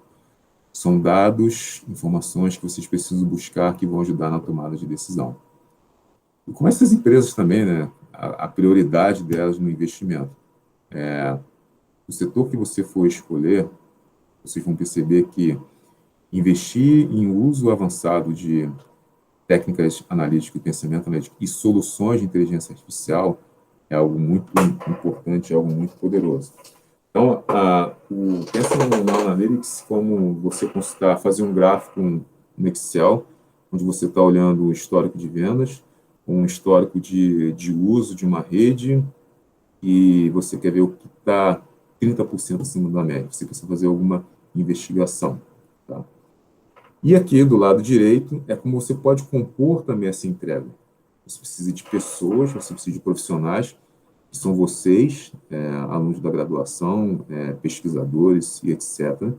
são dados, informações que vocês precisam buscar que vão ajudar na tomada de decisão. E como essas empresas também, né, a prioridade delas no investimento. O setor que você for escolher, vocês vão perceber que investir em uso avançado de técnicas analíticas e pensamento analítico e soluções de inteligência artificial é algo muito importante, é algo muito poderoso. Então, pensa no Analytics como você fazer um gráfico no Excel, onde você está olhando o histórico de vendas, um histórico de uso de uma rede, e você quer ver o que está 30% acima da média. Você precisa fazer alguma investigação. Tá? E aqui, do lado direito, é como você pode compor também essa entrega. Você precisa de pessoas, você precisa de profissionais, que são vocês, alunos da graduação, pesquisadores e etc.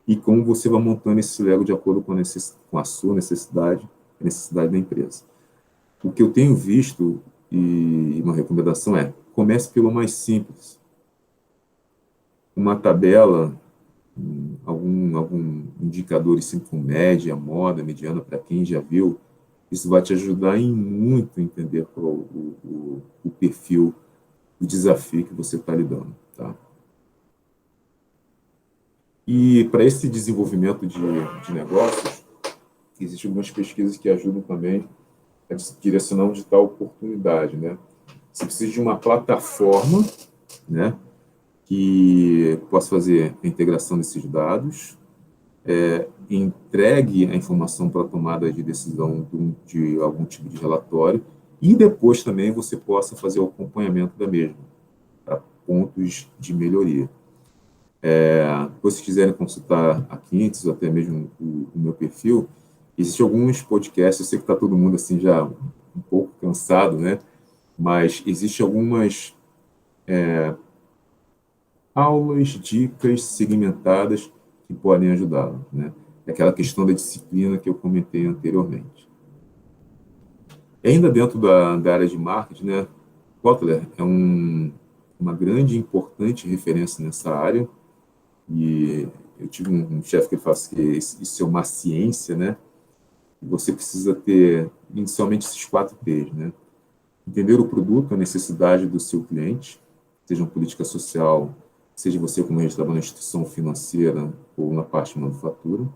E como você vai montando esse Lego de acordo com a sua necessidade, a necessidade da empresa. O que eu tenho visto, e uma recomendação comece pelo mais simples. Uma tabela, algum indicador assim, com média, moda, mediana, para quem já viu, isso vai te ajudar em muito a entender qual o perfil, o desafio que você está lidando. Tá? E para esse desenvolvimento de negócios, existem algumas pesquisas que ajudam também a direcionar onde está a oportunidade, né? Você precisa de uma plataforma, né, que possa fazer a integração desses dados, entregue a informação para a tomada de decisão de algum tipo de relatório, e depois também você possa fazer o acompanhamento da mesma, para pontos de melhoria. Se vocês quiserem consultar a Quintes, ou até mesmo o meu perfil, existem alguns podcasts, eu sei que está todo mundo assim já um pouco cansado, né? Mas existem algumas aulas, dicas segmentadas que podem ajudá-lo, né? É aquela questão da disciplina que eu comentei anteriormente. E ainda dentro da área de marketing, né? Kotler é uma grande e importante referência nessa área, e eu tive um chefe que fala que isso é uma ciência, né? E você precisa ter inicialmente esses 4 P's, né? Entender o produto, a necessidade do seu cliente, seja uma política social, seja você como trabalha na instituição financeira ou na parte de manufatura.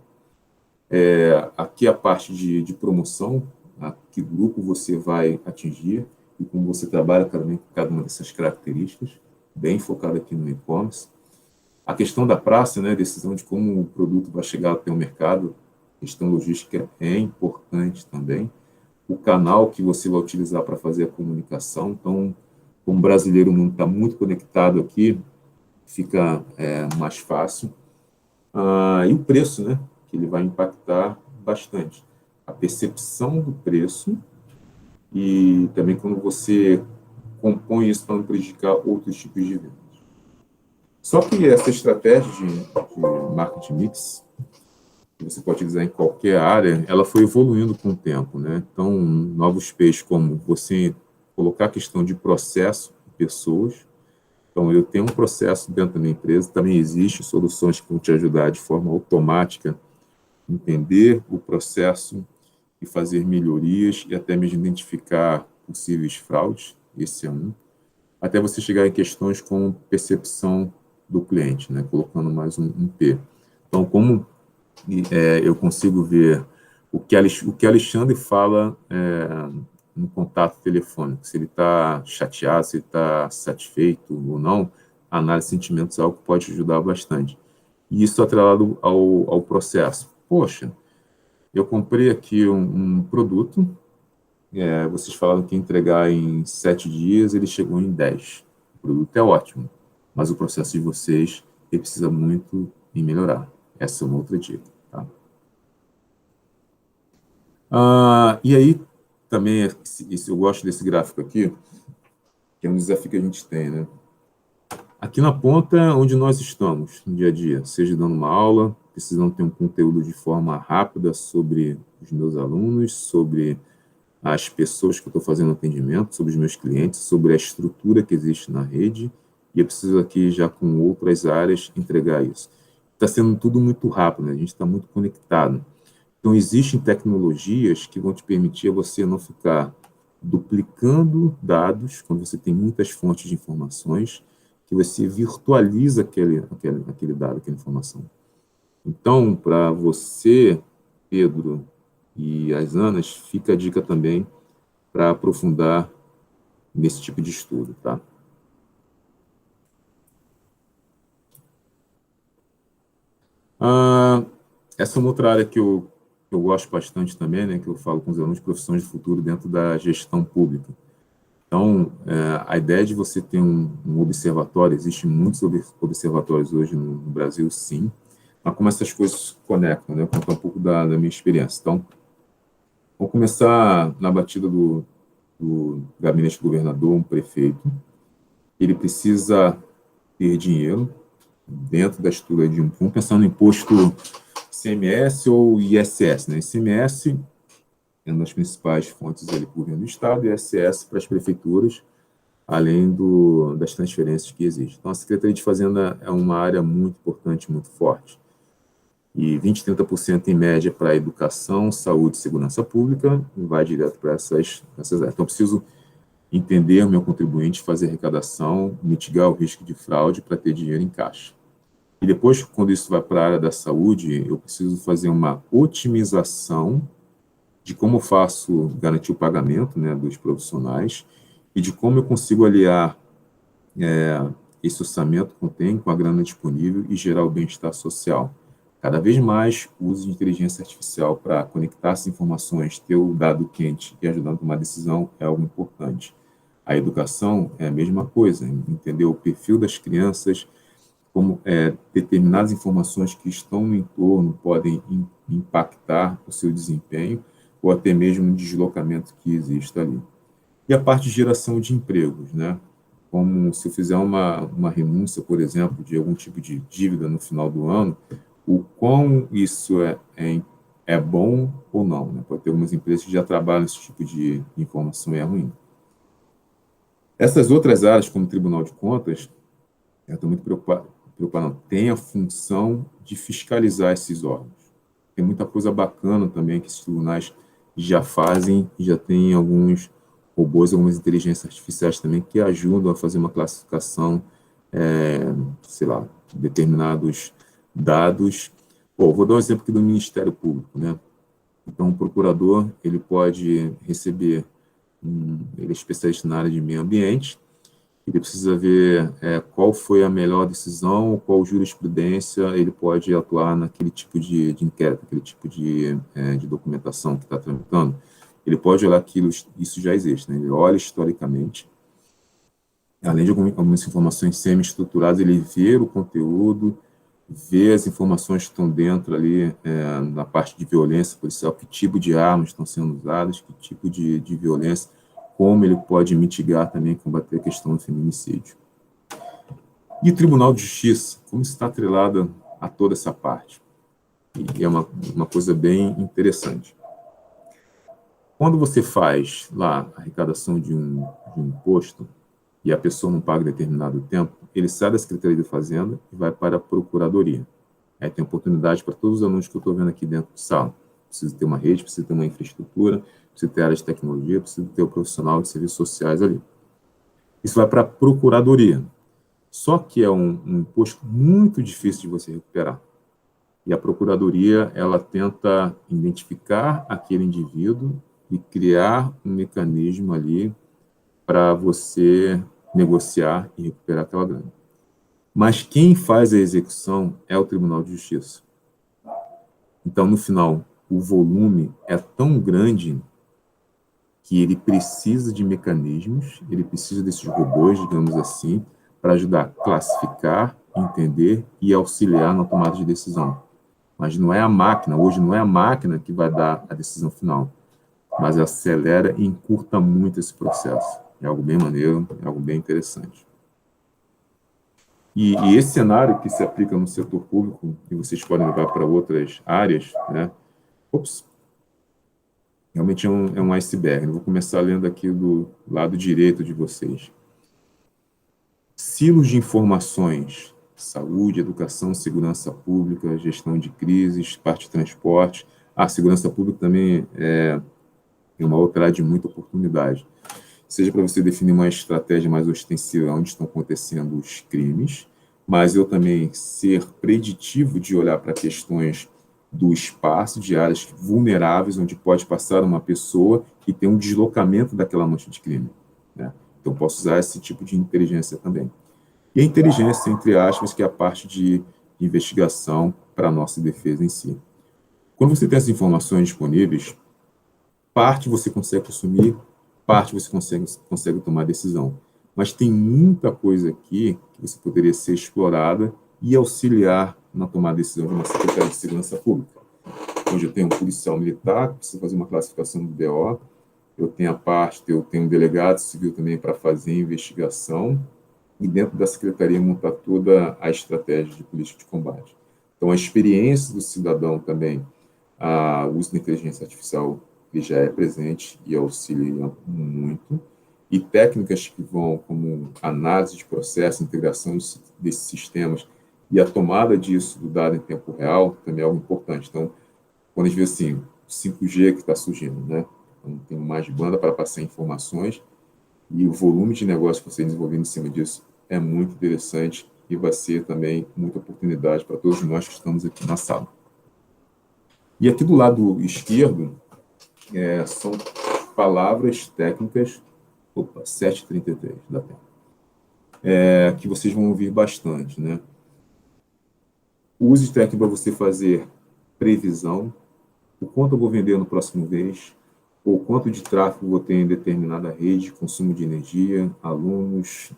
Aqui a parte de promoção, a que grupo você vai atingir e como você trabalha também com cada uma dessas características, bem focado aqui no e-commerce. A questão da praça, né, a decisão de como o produto vai chegar até o mercado, questão logística é importante também. O canal que você vai utilizar para fazer a comunicação. Então, como brasileiro, o mundo está muito conectado aqui, fica mais fácil. E o preço, né, que ele vai impactar bastante. A percepção do preço e também quando você compõe isso para não prejudicar outros tipos de vendas. Só que essa estratégia de marketing mix, que você pode utilizar em qualquer área, ela foi evoluindo com o tempo, né? Então, novos peixes como você colocar a questão de processo e pessoas. Então, eu tenho um processo dentro da minha empresa, também existem soluções que vão te ajudar de forma automática, entender o processo e fazer melhorias e até mesmo identificar possíveis fraudes, esse é um. Até você chegar em questões como percepção do cliente, né? Colocando mais um P. Então, como eu consigo ver o que Alexandre fala no contato telefônico, se ele está chateado, se ele está satisfeito ou não, a análise de sentimentos é algo que pode ajudar bastante. E isso atrelado ao processo. Poxa, eu comprei aqui um produto, vocês falaram que ia entregar em 7 dias, ele chegou em 10. O produto é ótimo, mas o processo de vocês ele precisa muito em melhorar. Essa é uma outra dica. Tá? E aí, também, eu gosto desse gráfico aqui, que é um desafio que a gente tem, né? Aqui na ponta, onde nós estamos no dia a dia, seja dando uma aula, precisando ter um conteúdo de forma rápida sobre os meus alunos, sobre as pessoas que eu estou fazendo atendimento, sobre os meus clientes, sobre a estrutura que existe na rede, e eu preciso aqui, já com outras áreas, entregar isso. Está sendo tudo muito rápido, né? A gente está muito conectado. Então, existem tecnologias que vão te permitir a você não ficar duplicando dados, quando você tem muitas fontes de informações, que você virtualiza aquele dado, aquela informação. Então, para você, Pedro e as Anas, fica a dica também para aprofundar nesse tipo de estudo, tá? Essa é uma outra área que eu gosto bastante também, né, que eu falo com os alunos de profissões de futuro dentro da gestão pública. Então, a ideia de você ter um observatório, existem muitos observatórios hoje no Brasil, sim, mas como essas coisas se conectam, né? Eu vou contar um pouco da minha experiência. Então, vamos começar na batida do gabinete do governador, um prefeito. Ele precisa ter dinheiro dentro da estrutura de vamos pensar no imposto ICMS ou ISS, né? ICMS é uma das principais fontes do governo do Estado, e ISS para as prefeituras, além das transferências que existem. Então, a Secretaria de Fazenda é uma área muito importante, muito forte. E 20%, 30% em média para a educação, saúde e segurança pública, vai direto para essas áreas. Então, eu preciso entender o meu contribuinte, fazer arrecadação, mitigar o risco de fraude para ter dinheiro em caixa. E depois, quando isso vai para a área da saúde, eu preciso fazer uma otimização de como eu faço garantir o pagamento, né, dos profissionais e de como eu consigo aliar esse orçamento que eu tenho com a grana disponível e gerar o bem-estar social. Cada vez mais o uso de inteligência artificial para conectar essas informações, ter o dado quente e ajudar a tomar decisão é algo importante. A educação é a mesma coisa, entender o perfil das crianças, como determinadas informações que estão no entorno podem impactar o seu desempenho ou até mesmo o deslocamento que existe ali. E a parte de geração de empregos, né? Como se eu fizer uma renúncia, por exemplo, de algum tipo de dívida no final do ano, o quão isso é bom ou não, né? Pode ter algumas empresas que já trabalham esse tipo de informação e é ruim. Essas outras áreas, como o Tribunal de Contas, eu estou muito preocupado, não, tem a função de fiscalizar esses órgãos. Tem muita coisa bacana também que esses tribunais já fazem e já tem alguns robôs, algumas inteligências artificiais também que ajudam a fazer uma classificação, sei lá, de determinados dados. Pô, vou dar um exemplo aqui do Ministério Público, né? Então, o procurador, ele pode receber, ele é especialista na área de meio ambiente, ele precisa ver qual foi a melhor decisão, qual jurisprudência ele pode atuar naquele tipo de inquérito, aquele tipo de documentação que está tramitando. Ele pode olhar aquilo, isso já existe, né? Ele olha historicamente, além de algumas informações semi-estruturadas, ele vê o conteúdo, vê as informações que estão dentro ali, na parte de violência policial, que tipo de armas estão sendo usadas, que tipo de violência, como ele pode mitigar também, combater a questão do feminicídio. E o Tribunal de Justiça, como está atrelada a toda essa parte? E é uma coisa bem interessante. Quando você faz lá a arrecadação de um imposto e a pessoa não paga determinado tempo, ele sai da Secretaria de Fazenda e vai para a Procuradoria. Aí tem oportunidade para todos os alunos que eu estou vendo aqui dentro de sala. Precisa ter uma rede, precisa ter uma infraestrutura, precisa ter área de tecnologia, precisa ter o profissional de serviços sociais ali. Isso vai para a Procuradoria. Só que é um imposto muito difícil de você recuperar. E a Procuradoria, ela tenta identificar aquele indivíduo e criar um mecanismo ali para você negociar e recuperar aquela grana. Mas quem faz a execução é o Tribunal de Justiça. Então, no final, o volume é tão grande que ele precisa de mecanismos, ele precisa desses robôs, digamos assim, para ajudar a classificar, entender e auxiliar na tomada de decisão. Mas não é a máquina, hoje não é a máquina que vai dar a decisão final, mas acelera e encurta muito esse processo. É algo bem maneiro, é algo bem interessante. E esse cenário que se aplica no setor público, e vocês podem levar para outras áreas, né? Realmente é um iceberg. Eu vou começar lendo aqui do lado direito de vocês. Silos de informações, saúde, educação, segurança pública, gestão de crises, parte de transporte. A segurança pública também é uma outra área de muita oportunidade. Seja para você definir uma estratégia mais ostensiva onde estão acontecendo os crimes, mas eu também ser preditivo de olhar para questões do espaço, de áreas vulneráveis, onde pode passar uma pessoa e ter um deslocamento daquela mancha de crime, né? Então, posso usar esse tipo de inteligência também. E a inteligência, entre aspas, que é a parte de investigação para a nossa defesa em si. Quando você tem as informações disponíveis, parte você consegue consumir, parte você consegue tomar decisão. Mas tem muita coisa aqui que você poderia ser explorada e auxiliar na tomada de decisão de uma Secretaria de Segurança Pública. Hoje eu tenho um policial militar que precisa fazer uma classificação do BO, eu tenho um delegado civil também para fazer investigação, e dentro da Secretaria montar toda a estratégia de política de combate. Então, a experiência do cidadão também, o uso da inteligência artificial, ele já é presente e auxilia muito, e técnicas que vão como análise de processo, integração desses sistemas e a tomada disso do dado em tempo real também é algo importante. Então, quando a gente vê assim, o 5G que está surgindo, né? Então, tem mais banda para passar informações e o volume de negócio que você desenvolvendo em cima disso é muito interessante e vai ser também muita oportunidade para todos nós que estamos aqui na sala. E aqui do lado esquerdo, são palavras técnicas, 7h33, dá tempo, que vocês vão ouvir bastante, né? Use técnica para você fazer previsão, o quanto eu vou vender no próximo mês, ou quanto de tráfego vou ter em determinada rede, consumo de energia, alunos,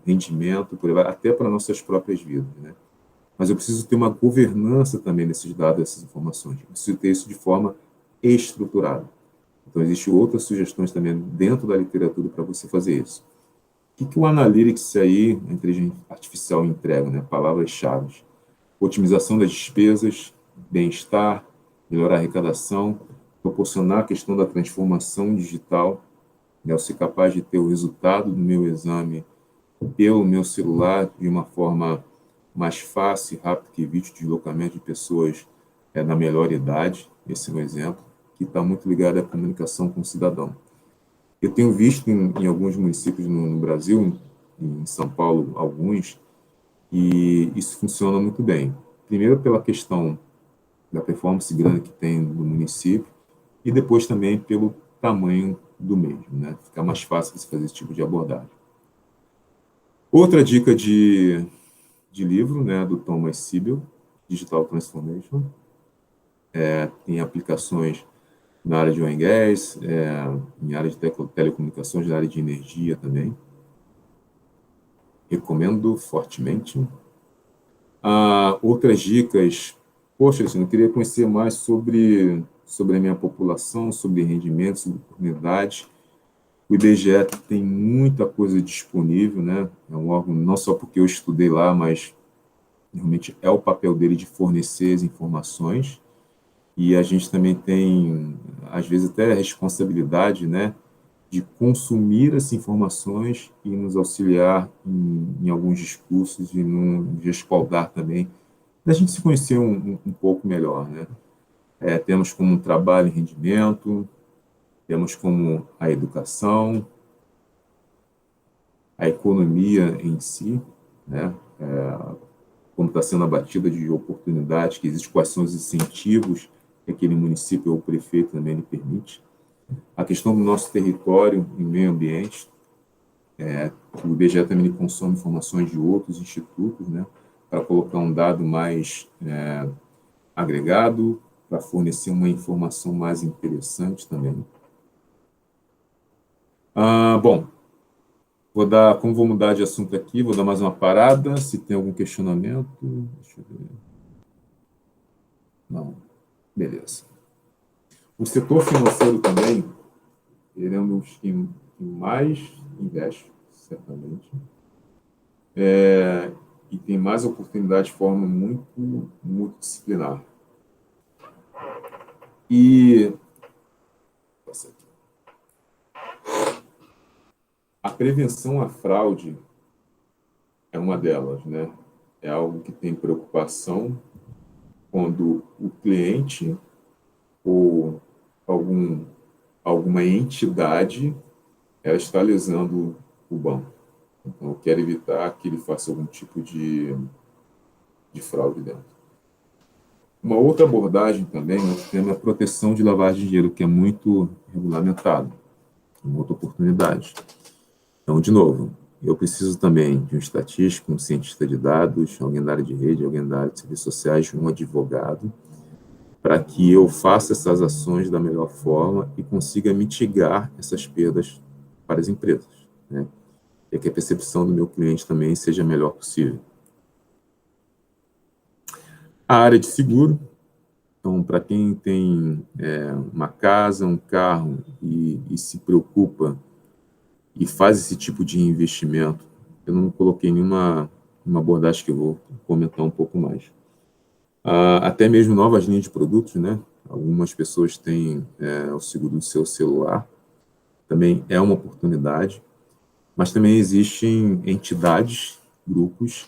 rendimento, por aí vai, até para nossas próprias vidas, né? Mas eu preciso ter uma governança também desses dados, dessas informações. Eu preciso ter isso de forma estruturada. Então, existem outras sugestões também dentro da literatura para você fazer isso. O que o Analytics aí, a inteligência artificial, entrega, né? Palavras-chave. Otimização das despesas, bem-estar, melhorar a arrecadação, proporcionar a questão da transformação digital, né? Eu ser capaz de ter o resultado do meu exame pelo meu celular de uma forma mais fácil e rápida, que evite o deslocamento de pessoas na melhor idade, esse é um exemplo, que está muito ligado à comunicação com o cidadão. Eu tenho visto em alguns municípios no Brasil, em São Paulo, alguns, e isso funciona muito bem. Primeiro pela questão da performance grande que tem no município, e depois também pelo tamanho do mesmo, né? Fica mais fácil de fazer esse tipo de abordagem. Outra dica de livro, né, do Thomas Sibel, Digital Transformation. Tem aplicações na área de oil and gas, em área de telecomunicações, na área de energia também. Recomendo fortemente. Outras dicas, poxa, eu queria conhecer mais sobre a minha população, sobre rendimentos, sobre oportunidades. O IBGE tem muita coisa disponível, né? É um órgão, não só porque eu estudei lá, mas realmente é o papel dele de fornecer as informações. E a gente também tem, às vezes, até a responsabilidade, né, de consumir essas informações e nos auxiliar em alguns discursos e nos respaldar também, da gente se conhecer um pouco melhor, né? Temos como trabalho e rendimento, temos como a educação, a economia em si, né? Como está sendo abatida de oportunidades que existem, quais são os incentivos que aquele município ou o prefeito também lhe permite. A questão do nosso território e meio ambiente, o IBGE também consome informações de outros institutos, né, para colocar um dado mais agregado, para fornecer uma informação mais interessante também. Bom, como vou mudar de assunto aqui, vou dar mais uma parada, se tem algum questionamento. Deixa eu ver. Não. Beleza. O setor financeiro também, ele é um dos que mais investe, certamente, e tem mais oportunidade de forma muito, muito disciplinar. E a prevenção à fraude é uma delas, né? É algo que tem preocupação quando o cliente ou alguma entidade ela está lesando o banco. Então, eu quero evitar que ele faça algum tipo de fraude dentro. Uma outra abordagem também, outro tema é a proteção de lavagem de dinheiro, que é muito regulamentado. Uma outra oportunidade. Então, de novo, eu preciso também de um estatístico, um cientista de dados, alguém da área de rede, alguém da área de serviços sociais, um advogado, para que eu faça essas ações da melhor forma e consiga mitigar essas perdas para as empresas, né? E que a percepção do meu cliente também seja a melhor possível. A área de seguro, então, para quem tem uma casa, um carro e se preocupa e faz esse tipo de investimento, eu não coloquei nenhuma abordagem que eu vou comentar um pouco mais. Até mesmo novas linhas de produtos, né? Algumas pessoas têm o seguro do seu celular, também é uma oportunidade, mas também existem entidades, grupos,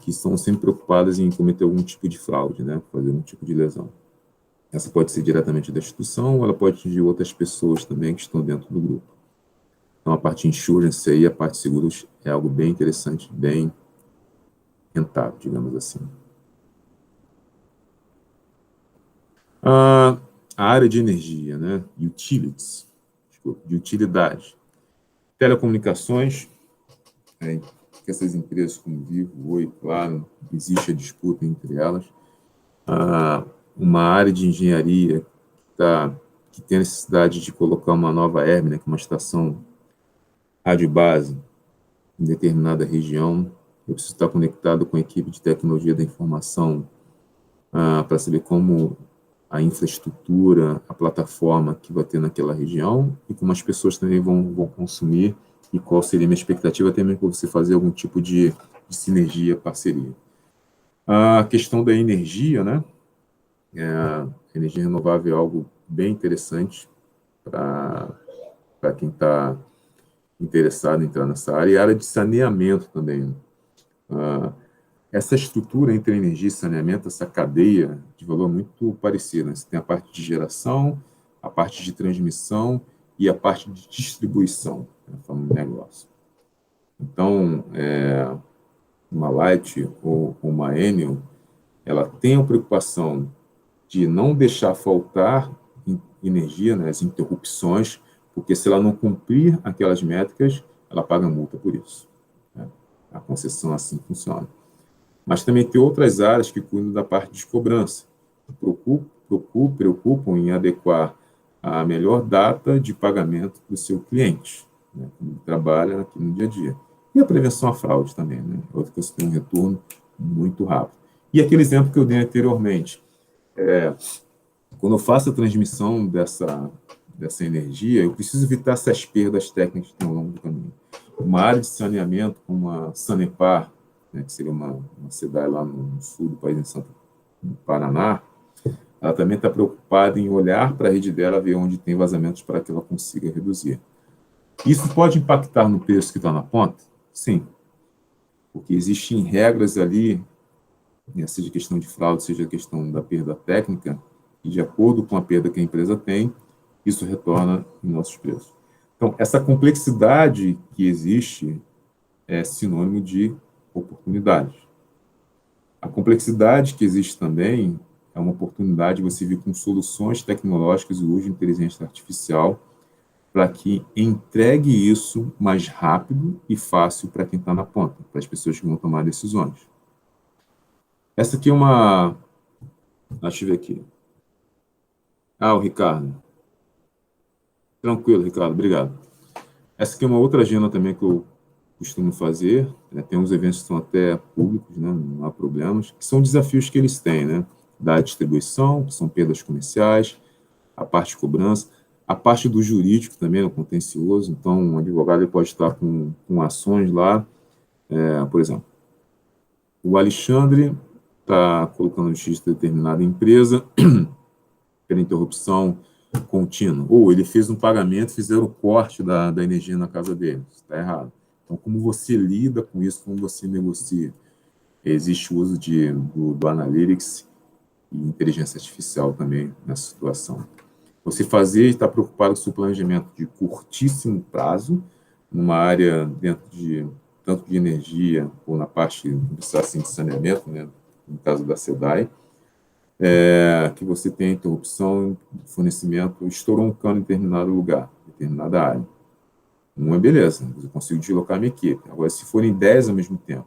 que estão sempre preocupadas em cometer algum tipo de fraude, né? Fazer algum tipo de lesão. Essa pode ser diretamente da instituição, ou ela pode atingir outras pessoas também que estão dentro do grupo. Então, a parte insurance aí, a parte de seguros, é algo bem interessante, bem atentado, digamos assim. A área de energia, né? Utilities, de utilidade. Telecomunicações, que essas empresas como Vivo, Oi, Claro, existe a disputa entre elas. Uma área de engenharia que tem a necessidade de colocar uma nova ERB, né, que é uma estação rádio-base em determinada região. Eu preciso estar conectado com a equipe de tecnologia da informação para saber como a infraestrutura, a plataforma que vai ter naquela região e como as pessoas também vão consumir e qual seria a minha expectativa até mesmo para você fazer algum tipo de sinergia, parceria. A questão da energia, né? A energia renovável é algo bem interessante para quem está interessado em entrar nessa área. E a área de saneamento também. Essa estrutura entre energia e saneamento, essa cadeia de valor muito parecida. Né? Você tem a parte de geração, a parte de transmissão e a parte de distribuição, né? Falando negócio. Então, uma Light ou uma Enel, ela tem a preocupação de não deixar faltar energia, né, as interrupções, porque se ela não cumprir aquelas métricas, ela paga multa por isso. Né? A concessão assim funciona. Mas também tem outras áreas que cuidam da parte de cobrança, preocupam em adequar a melhor data de pagamento para o seu cliente, né, que trabalha aqui no dia a dia. E a prevenção à fraude também, né? Outra que você tem um retorno muito rápido. E aquele exemplo que eu dei anteriormente, quando eu faço a transmissão dessa energia, eu preciso evitar essas perdas técnicas que tem ao longo do caminho. Uma área de saneamento, como a Sanepar, né, que seria uma cidade lá no sul do país, no Paraná, ela também está preocupada em olhar para a rede dela, ver onde tem vazamentos para que ela consiga reduzir. Isso pode impactar no preço que está na ponta? Sim, porque existem regras ali, né, seja questão de fraude, seja questão da perda técnica, e de acordo com a perda que a empresa tem, isso retorna em nossos preços. Então, essa complexidade que existe é sinônimo de oportunidade. A complexidade que existe também é uma oportunidade de você vir com soluções tecnológicas e uso de inteligência artificial para que entregue isso mais rápido e fácil para quem está na ponta, para as pessoas que vão tomar decisões. Essa aqui é uma... Deixa eu ver aqui. O Ricardo. Tranquilo, Ricardo, obrigado. Essa aqui é uma outra agenda também que eu costumo fazer, né? Tem uns eventos que são até públicos, né? Não há problemas, que são desafios que eles têm, né? Da distribuição, que são perdas comerciais, a parte de cobrança, a parte do jurídico também, no contencioso. Então, um advogado ele pode estar com ações lá, por exemplo, o Alexandre está colocando justiça de determinada empresa pela interrupção contínua, ou ele fez um pagamento, fizeram o corte da energia na casa dele, isso está errado. Então, como você lida com isso, como você negocia? Existe o uso do Analytics e inteligência artificial também nessa situação. Você fazer e estar preocupado com o seu planejamento de curtíssimo prazo, numa área dentro tanto de energia, ou na parte assim, de saneamento, né, no caso da SEDAI, que você tem interrupção de fornecimento, estourou um cano em determinado lugar, em determinada área. Não é beleza, eu consigo deslocar a minha equipe. Agora, se forem 10 ao mesmo tempo,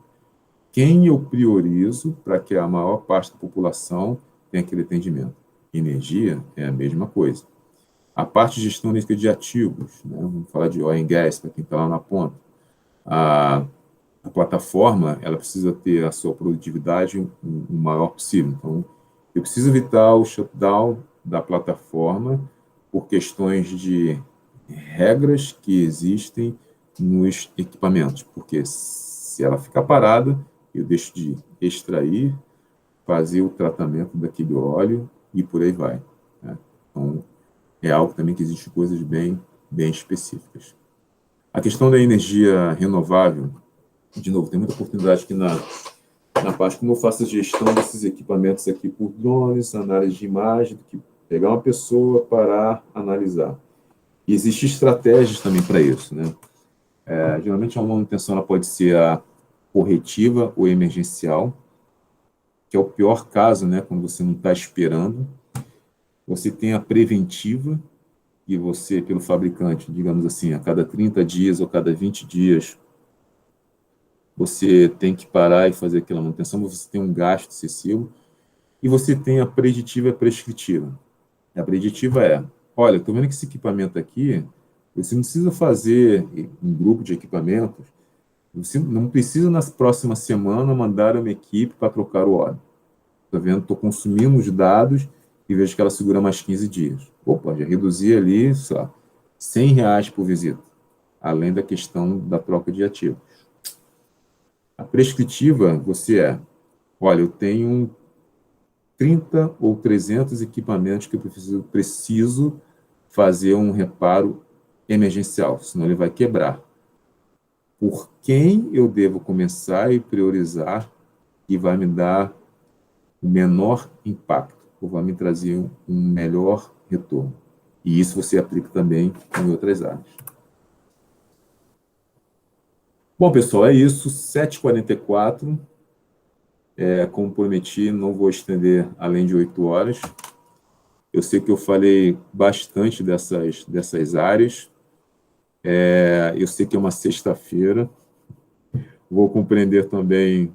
quem eu priorizo para que a maior parte da população tenha aquele atendimento? Energia é a mesma coisa. A parte de gestão de ativos, né? Vamos falar de oil and gas, para quem está lá na ponta. A plataforma, ela precisa ter a sua produtividade o maior possível. Então, eu preciso evitar o shutdown da plataforma por questões de regras que existem nos equipamentos, porque se ela ficar parada, eu deixo de extrair, fazer o tratamento daquele óleo e por aí vai. Né? Então, é algo também que existe coisas bem específicas. A questão da energia renovável, de novo, tem muita oportunidade aqui na parte como eu faço a gestão desses equipamentos aqui por drones, análise de imagem, do que pegar uma pessoa, parar, analisar. E existem estratégias também para isso, né? Geralmente a manutenção ela pode ser a corretiva ou emergencial, que é o pior caso, né, quando você não está esperando. Você tem a preventiva, que você, pelo fabricante, digamos assim, a cada 30 dias ou cada 20 dias, você tem que parar e fazer aquela manutenção, você tem um gasto excessivo. E você tem a preditiva e a prescritiva. A preditiva é, olha, estou vendo que esse equipamento aqui, você não precisa fazer um grupo de equipamentos, você não precisa, na próxima semana, mandar uma equipe para trocar o óleo. Está vendo? Estou consumindo os dados e vejo que ela segura mais 15 dias. Opa, já reduzi ali, sei lá, R$100 por visita, além da questão da troca de ativos. A prescritiva, olha, eu tenho 30 ou 300 equipamentos que eu preciso fazer um reparo emergencial, senão ele vai quebrar. Por quem eu devo começar e priorizar que vai me dar o menor impacto, ou vai me trazer um melhor retorno? E isso você aplica também em outras áreas. Bom, pessoal, é isso. 7h44. Como prometi, não vou estender além de 8 horas. Eu sei que eu falei bastante dessas áreas. Eu sei que é uma sexta-feira. Vou compreender também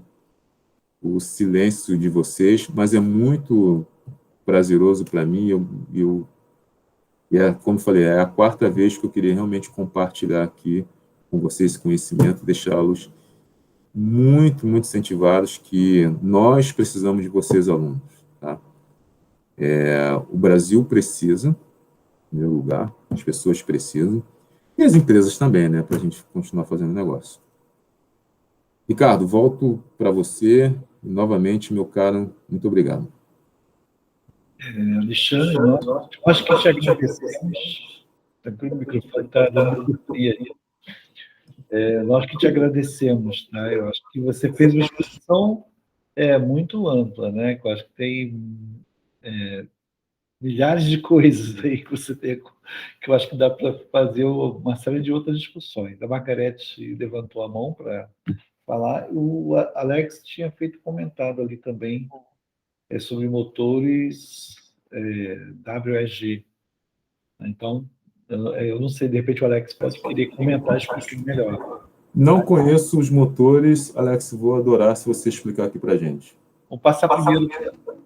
o silêncio de vocês, mas é muito prazeroso para mim. Como falei, é a 4ª vez que eu queria realmente compartilhar aqui com vocês esse conhecimento, deixá-los muito, muito incentivados, que nós precisamos de vocês, alunos. Tá? O Brasil precisa, em primeiro lugar, as pessoas precisam, e as empresas também, né, para a gente continuar fazendo negócio. Ricardo, volto para você, e novamente, meu caro, muito obrigado. Alexandre, nós que te agradecemos. O microfone está dando curtia aí. Nós que te agradecemos, tá? Eu acho que você fez uma exposição muito ampla, né? Eu acho que tem milhares de coisas aí que você tem, que eu acho que dá para fazer uma série de outras discussões. A Margarete levantou a mão para falar, o Alex tinha comentado ali também sobre motores WEG. Então, eu não sei, de repente o Alex pode querer comentar, explicar melhor. Não conheço os motores, Alex, vou adorar se você explicar aqui para a gente. Vamos passar primeiro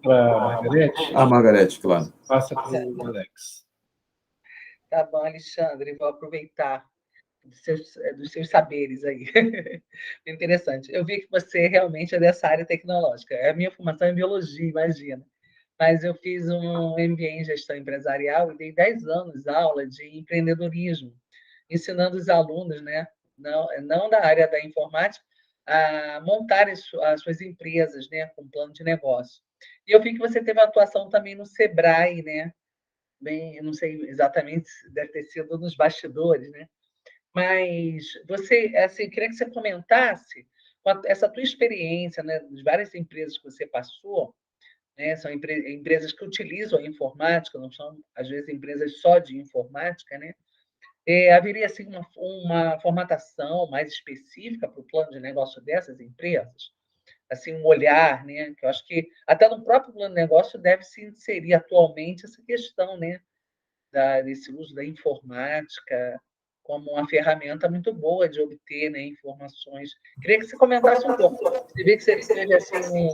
para a Margarete? A Margarete, claro. Passa para o Alex. Tá bom, Alexandre, vou aproveitar dos seus saberes aí. Interessante. Eu vi que você realmente é dessa área tecnológica. A minha formação é em biologia, imagina. Mas eu fiz um MBA em gestão empresarial e dei 10 anos aula de empreendedorismo, ensinando os alunos, né, não da área da informática, a montar as suas empresas, né, com plano de negócio. E eu vi que você teve atuação também no Sebrae, né? Bem, eu não sei exatamente, deve ter sido nos bastidores, né? Mas você, assim, queria que você comentasse essa tua experiência, né, das várias empresas que você passou, né, são empresas que utilizam a informática, não são, às vezes, empresas só de informática, né? Haveria, assim, uma formatação mais específica para o plano de negócio dessas empresas? Assim, um olhar, né? Que eu acho que até no próprio plano de negócio deve se inserir atualmente essa questão, né, desse uso da informática como uma ferramenta muito boa de obter, né, informações. Queria que você comentasse um pouco. Você vê que você teve assim,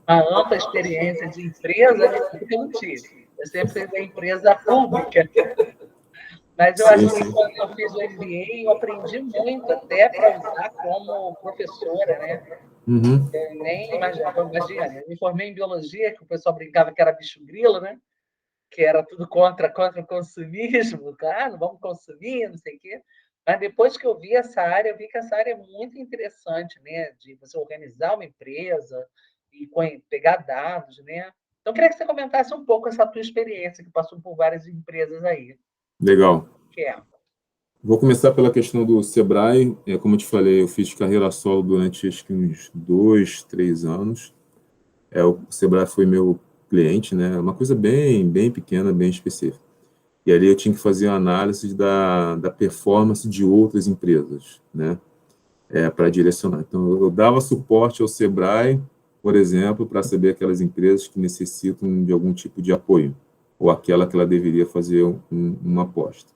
uma ampla experiência de empresa, né, porque eu não tive. Eu sempre fui da empresa pública. Mas eu acho que quando eu fiz o MBA, eu aprendi muito, até para usar como professora, né? Uhum. Eu nem imagina, eu me formei em biologia, que o pessoal brincava que era bicho grilo, né? Que era tudo contra o consumismo, claro, não vamos consumir, não sei o quê. Mas depois que eu vi essa área, eu vi que essa área é muito interessante, né? De você organizar uma empresa e pegar dados, né? Então, eu queria que você comentasse um pouco essa tua experiência, que passou por várias empresas aí. Legal. Que é? Vou começar pela questão do Sebrae. Como eu te falei, eu fiz carreira solo durante acho que uns 2, 3 anos. O Sebrae foi meu cliente, né? Uma coisa bem pequena, bem específica. E ali eu tinha que fazer uma análise da performance de outras empresas, né? para direcionar. Então, eu dava suporte ao Sebrae, por exemplo, para saber aquelas empresas que necessitam de algum tipo de apoio, ou aquela que ela deveria fazer uma aposta.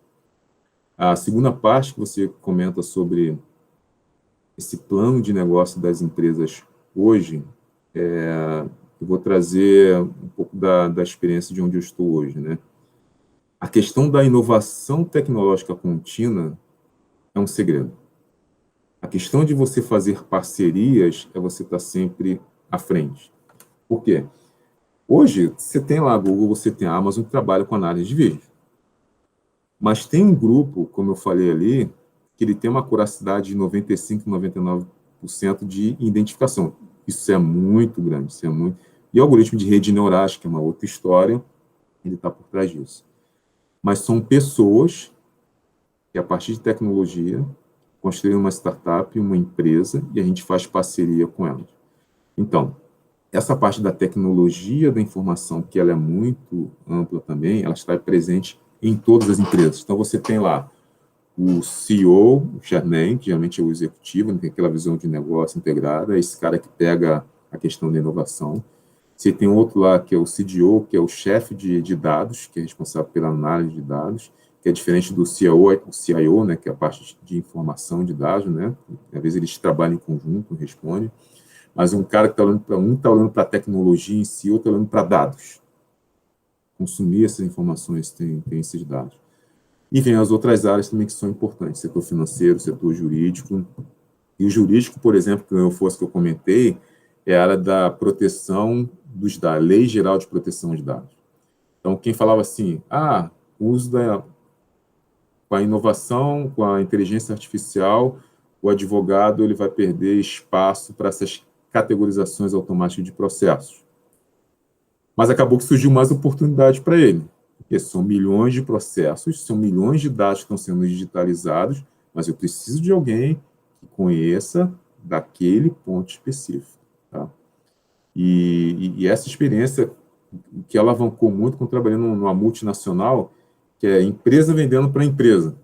A segunda parte que você comenta sobre esse plano de negócio das empresas hoje, eu vou trazer um pouco da experiência de onde eu estou hoje, né? A questão da inovação tecnológica contínua é um segredo. A questão de você fazer parcerias é você estar sempre à frente. Por quê? Hoje, você tem lá a Google, você tem a Amazon que trabalha com análise de vídeo. Mas tem um grupo, como eu falei ali, que ele tem uma curacidade de 95%, 99% de identificação. Isso é muito grande, isso é muito... E o algoritmo de rede neural, que é uma outra história, ele está por trás disso. Mas são pessoas que, a partir de tecnologia, construíram uma startup, uma empresa, e a gente faz parceria com elas. Então, essa parte da tecnologia da informação, que ela é muito ampla também, ela está presente em todas as empresas. Então, você tem lá o CEO, o chairman, que geralmente é o executivo, tem aquela visão de negócio integrada, esse cara que pega a questão da inovação. Você tem outro lá, que é o CDO, que é o chefe de dados, que é responsável pela análise de dados, que é diferente do CIO, né, que é a parte de informação de dados, né? Às vezes eles trabalham em conjunto, respondem. Mas um cara que está olhando para está olhando para a tecnologia em si, outro está olhando para dados. Consumir essas informações, tem esses dados. E vem as outras áreas também que são importantes, setor financeiro, setor jurídico. E o jurídico, por exemplo, que eu comentei, é a área da proteção dos dados, Lei Geral de Proteção de Dados. Então, quem falava assim, o uso com a inovação, com a inteligência artificial, o advogado ele vai perder espaço para essas categorizações automáticas de processos. Mas acabou que surgiu mais oportunidade para ele, porque são milhões de processos, são milhões de dados que estão sendo digitalizados, mas eu preciso de alguém que conheça daquele ponto específico. Tá? E essa experiência que alavancou muito quando trabalhando numa multinacional, que é empresa vendendo para empresa.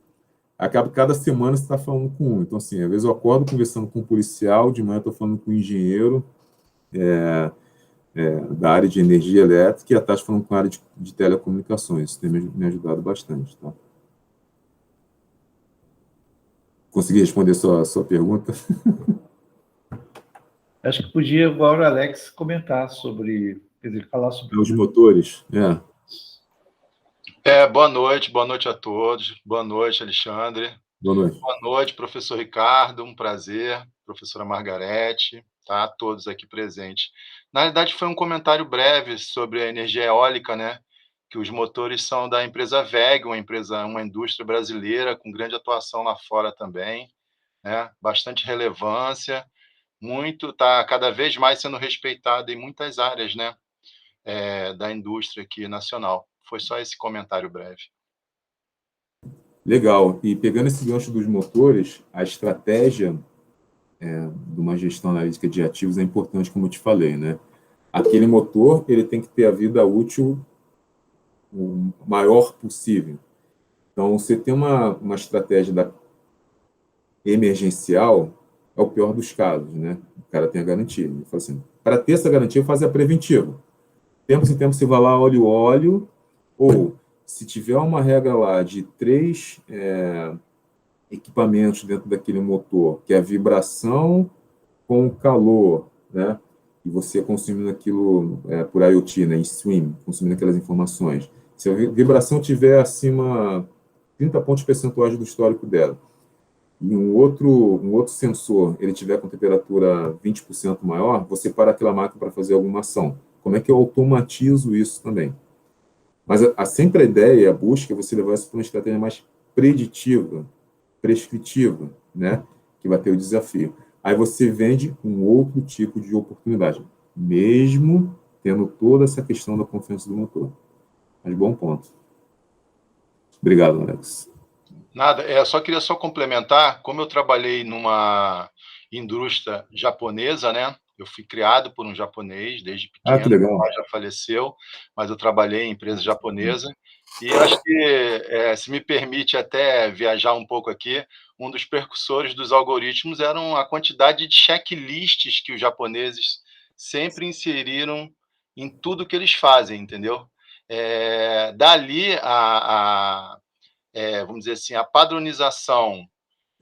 Acaba cada semana você está falando com um. Então, assim, às vezes eu acordo conversando com um policial, de manhã eu estou falando com um engenheiro da área de energia elétrica e à tarde falando com a área de telecomunicações. Isso tem me ajudado bastante. Tá? Consegui responder sua pergunta? Acho que podia agora o Alex comentar sobre, quer dizer, falar sobre os motores. Boa noite a todos. Boa noite, Alexandre. Boa noite. Boa noite, professor Ricardo, um prazer. Professora Margarete, tá? Todos aqui presentes. Na realidade, foi um comentário breve sobre a energia eólica, né? Que os motores são da empresa WEG, uma indústria brasileira com grande atuação lá fora também, né? Bastante relevância, está cada vez mais sendo respeitada em muitas áreas, né? Da indústria aqui nacional. Foi só esse comentário breve. Legal. E pegando esse gancho dos motores, a estratégia de uma gestão analítica de ativos é importante, como eu te falei, né? Aquele motor, ele tem que ter a vida útil o maior possível. Então, você tem uma estratégia emergencial, é o pior dos casos, né? O cara tem a garantia. Ele fala assim, para ter essa garantia, faz a preventiva. Tempo em tempo, você vai lá, olha o óleo, ou se tiver uma regra lá de 3 equipamentos dentro daquele motor, que é a vibração com o calor, né? E você consumindo aquilo por IoT, né? Em stream, consumindo aquelas informações. Se a vibração tiver acima 30 pontos percentuais do histórico dela, e um outro sensor, ele tiver com temperatura 20% maior, você para aquela máquina para fazer alguma ação. Como é que eu automatizo isso também? Mas sempre a ideia, a busca, é você levar isso para uma estratégia mais preditiva, prescritiva, né? Que vai ter o desafio. Aí você vende um outro tipo de oportunidade, mesmo tendo toda essa questão da confiança do motor. Mas bom ponto. Obrigado, Alex. Nada, só queria complementar, como eu trabalhei numa indústria japonesa, né? Eu fui criado por um japonês desde pequeno, que legal. O pai já faleceu, mas eu trabalhei em empresa japonesa. E acho que, se me permite até viajar um pouco aqui, um dos precursores dos algoritmos era a quantidade de checklists que os japoneses sempre inseriram em tudo que eles fazem, entendeu? Dali, vamos dizer assim, a padronização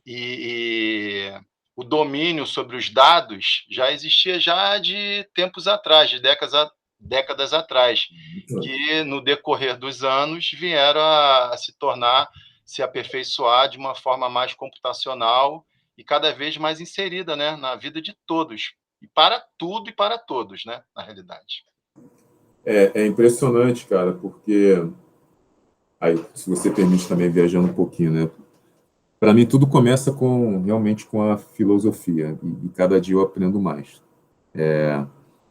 e o domínio sobre os dados já existia já de tempos atrás, de décadas atrás, que no decorrer dos anos vieram a se aperfeiçoar de uma forma mais computacional e cada vez mais inserida, né, na vida de todos, e para tudo e para todos, né, na realidade. É impressionante, cara, porque aí, se você permite também viajando um pouquinho, né? Para mim tudo começa realmente com a filosofia e cada dia eu aprendo mais.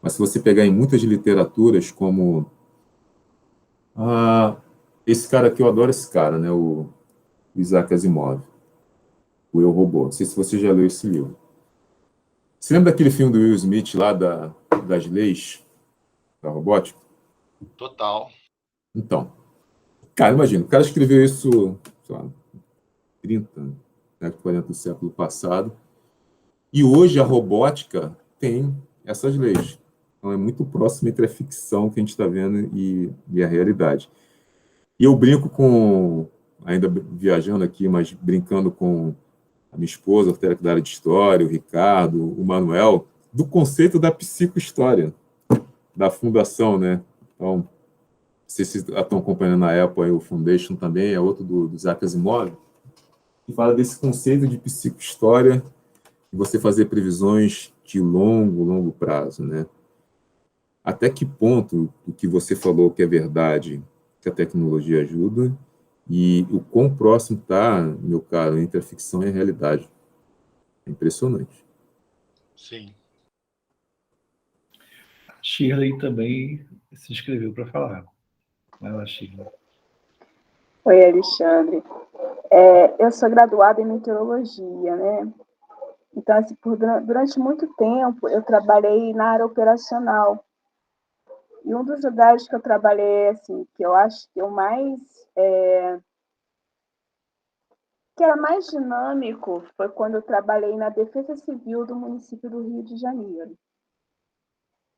Mas se você pegar em muitas literaturas como esse cara aqui, eu adoro esse cara, né? O Isaac Asimov, o Eu, Robô. Não sei se você já leu esse livro. Você lembra daquele filme do Will Smith lá das leis da robótica? Total. Então, cara, imagina, o cara escreveu isso, sei lá, 30, 40 do século passado, e hoje a robótica tem essas leis. Então é muito próximo entre a ficção que a gente está vendo e a realidade. E eu brinco ainda viajando aqui, mas brincando com a minha esposa, a técnica da área de história, o Ricardo, o Manuel, do conceito da psicohistória, da fundação, né? Então, vocês estão acompanhando a Apple, o Foundation também, é outro do Isaac Asimov, que fala desse conceito de psicohistória e você fazer previsões de longo prazo, né? Até que ponto o que você falou que é verdade, que a tecnologia ajuda, e o quão próximo está, meu caro, entre a ficção e a realidade. É impressionante. Sim. A Shirley também se inscreveu para falar. Vai lá, Shirley. Oi, Alexandre. Eu sou graduada em meteorologia, né? Então, assim, durante muito tempo, eu trabalhei na área operacional. E um dos lugares que eu trabalhei, assim, que eu acho que que era mais dinâmico foi quando eu trabalhei na Defesa Civil do município do Rio de Janeiro.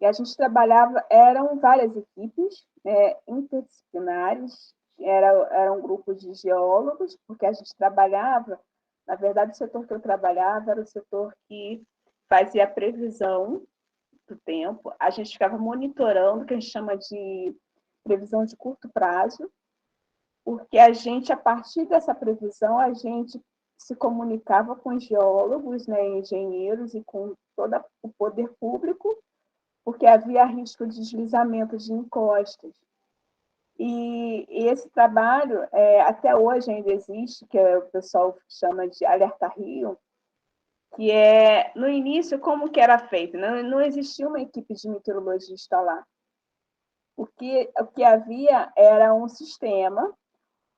E a gente trabalhava, eram várias equipes, né, interdisciplinares, era um grupo de geólogos, porque a gente trabalhava, na verdade, o setor que eu trabalhava era o setor que fazia a previsão do tempo, a gente ficava monitorando, o que a gente chama de previsão de curto prazo, porque a gente, a partir dessa previsão, a gente se comunicava com os geólogos, né, engenheiros e com todo o poder público, porque havia risco de deslizamento de encostas. E esse trabalho, até hoje ainda existe, que o pessoal chama de Alerta Rio, que no início, como que era feito? Não existia uma equipe de meteorologista lá. O que havia era um sistema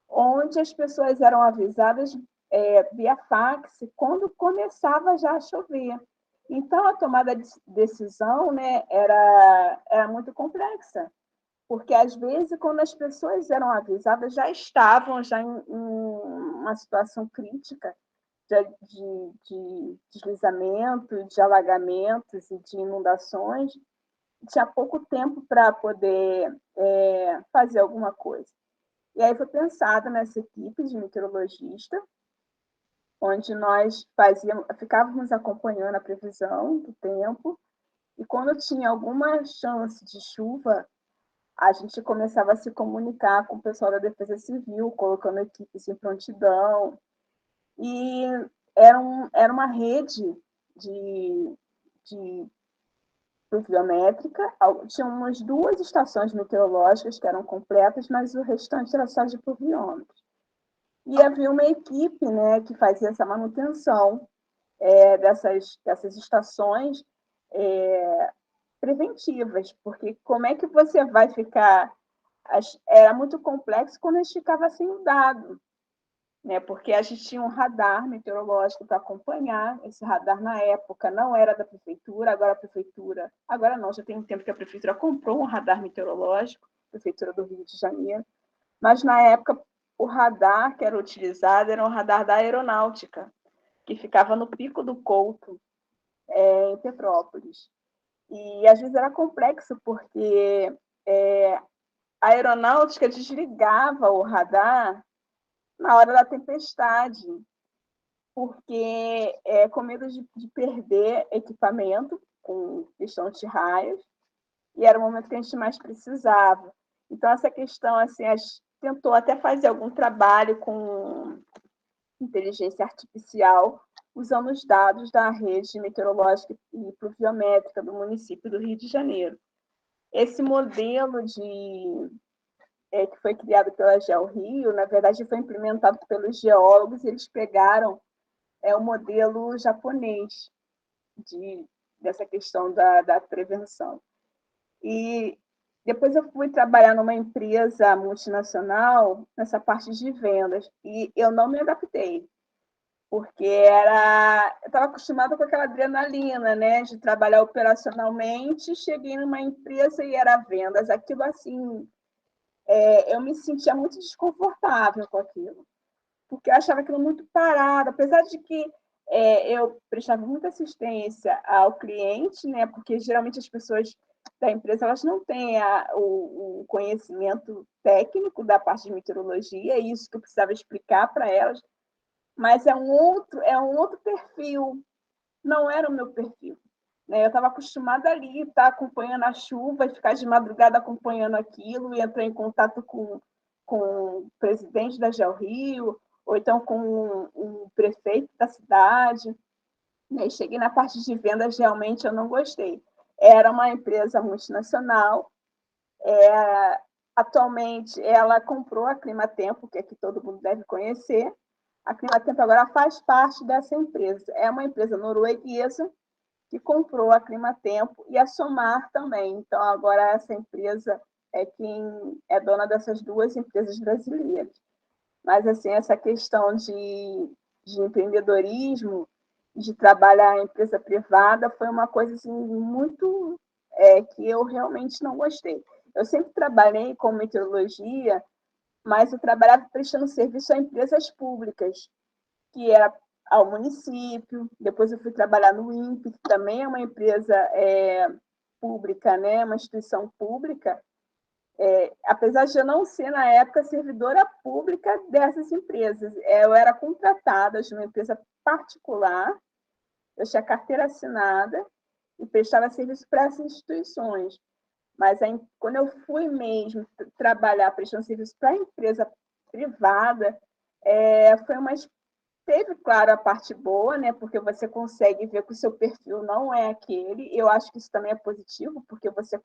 onde as pessoas eram avisadas via fax quando começava já a chover. Então, a tomada de decisão, né, era muito complexa, porque, às vezes, quando as pessoas eram avisadas, já estavam em uma situação crítica de deslizamento, de alagamentos e de inundações, tinha pouco tempo para poder fazer alguma coisa. E aí foi pensada nessa equipe de meteorologista, onde nós ficávamos acompanhando a previsão do tempo, e quando tinha alguma chance de chuva, a gente começava a se comunicar com o pessoal da Defesa Civil, colocando equipes em prontidão, e era uma rede de pluviométrica, tinha umas 2 estações meteorológicas que eram completas, mas o restante era só de pluviômetros. E havia uma equipe, né, que fazia essa manutenção dessas estações preventivas, porque como é que você vai ficar... Era muito complexo quando a gente ficava sem o dado, né, porque a gente tinha um radar meteorológico para acompanhar. Esse radar, na época, não era da prefeitura, agora não, já tem um tempo que a prefeitura comprou um radar meteorológico, a prefeitura do Rio de Janeiro, mas, na época, o radar que era utilizado era um radar da aeronáutica. que ficava no Pico do Couto, em Petrópolis. E às vezes era complexo, porque a aeronáutica desligava o radar na hora da tempestade, porque com medo de perder equipamento com questão de raios, e era o momento que a gente mais precisava. Então, essa questão, assim, a gente tentou até fazer algum trabalho com inteligência artificial, usando os dados da rede meteorológica e pluviométrica do município do Rio de Janeiro. Esse modelo que foi criado pela GeoRio, na verdade, foi implementado pelos geólogos, e eles pegaram o modelo japonês dessa questão da prevenção. E depois eu fui trabalhar numa empresa multinacional nessa parte de vendas, e eu não me adaptei, porque eu estava acostumada com aquela adrenalina, né, de trabalhar operacionalmente. Cheguei numa empresa e era vendas. Aquilo, assim, eu me sentia muito desconfortável com aquilo, porque eu achava aquilo muito parado, apesar de que eu prestava muita assistência ao cliente, né, porque geralmente as pessoas da empresa elas não têm o conhecimento técnico da parte de meteorologia, é isso que eu precisava explicar para elas, mas é um outro perfil, não era o meu perfil. Né? Eu estava acostumada ali, estar acompanhando a chuva, e ficar de madrugada acompanhando aquilo, e entrar em contato com o presidente da GeoRio, ou então com o prefeito da cidade. E cheguei na parte de vendas, realmente eu não gostei. Era uma empresa multinacional, atualmente ela comprou a Climatempo, que aqui todo mundo deve conhecer. A Climatempo agora faz parte dessa empresa. É uma empresa norueguesa que comprou a Climatempo e a Somar também. Então, agora essa empresa é quem é dona dessas duas empresas brasileiras. Mas, assim, essa questão de empreendedorismo, de trabalhar em empresa privada, foi uma coisa assim, muito que eu realmente não gostei. Eu sempre trabalhei com meteorologia, mas eu trabalhava prestando serviço a empresas públicas, que era ao município. Depois eu fui trabalhar no INPE, que também é uma empresa pública, né? Uma instituição pública, apesar de eu não ser, na época, servidora pública dessas empresas. Eu era contratada de uma empresa particular, eu tinha carteira assinada e prestava serviço para essas instituições. Mas aí, quando eu fui mesmo trabalhar prestando serviço para a empresa privada, teve, claro, a parte boa, né? Porque você consegue ver que o seu perfil não é aquele. Eu acho que isso também é positivo, porque você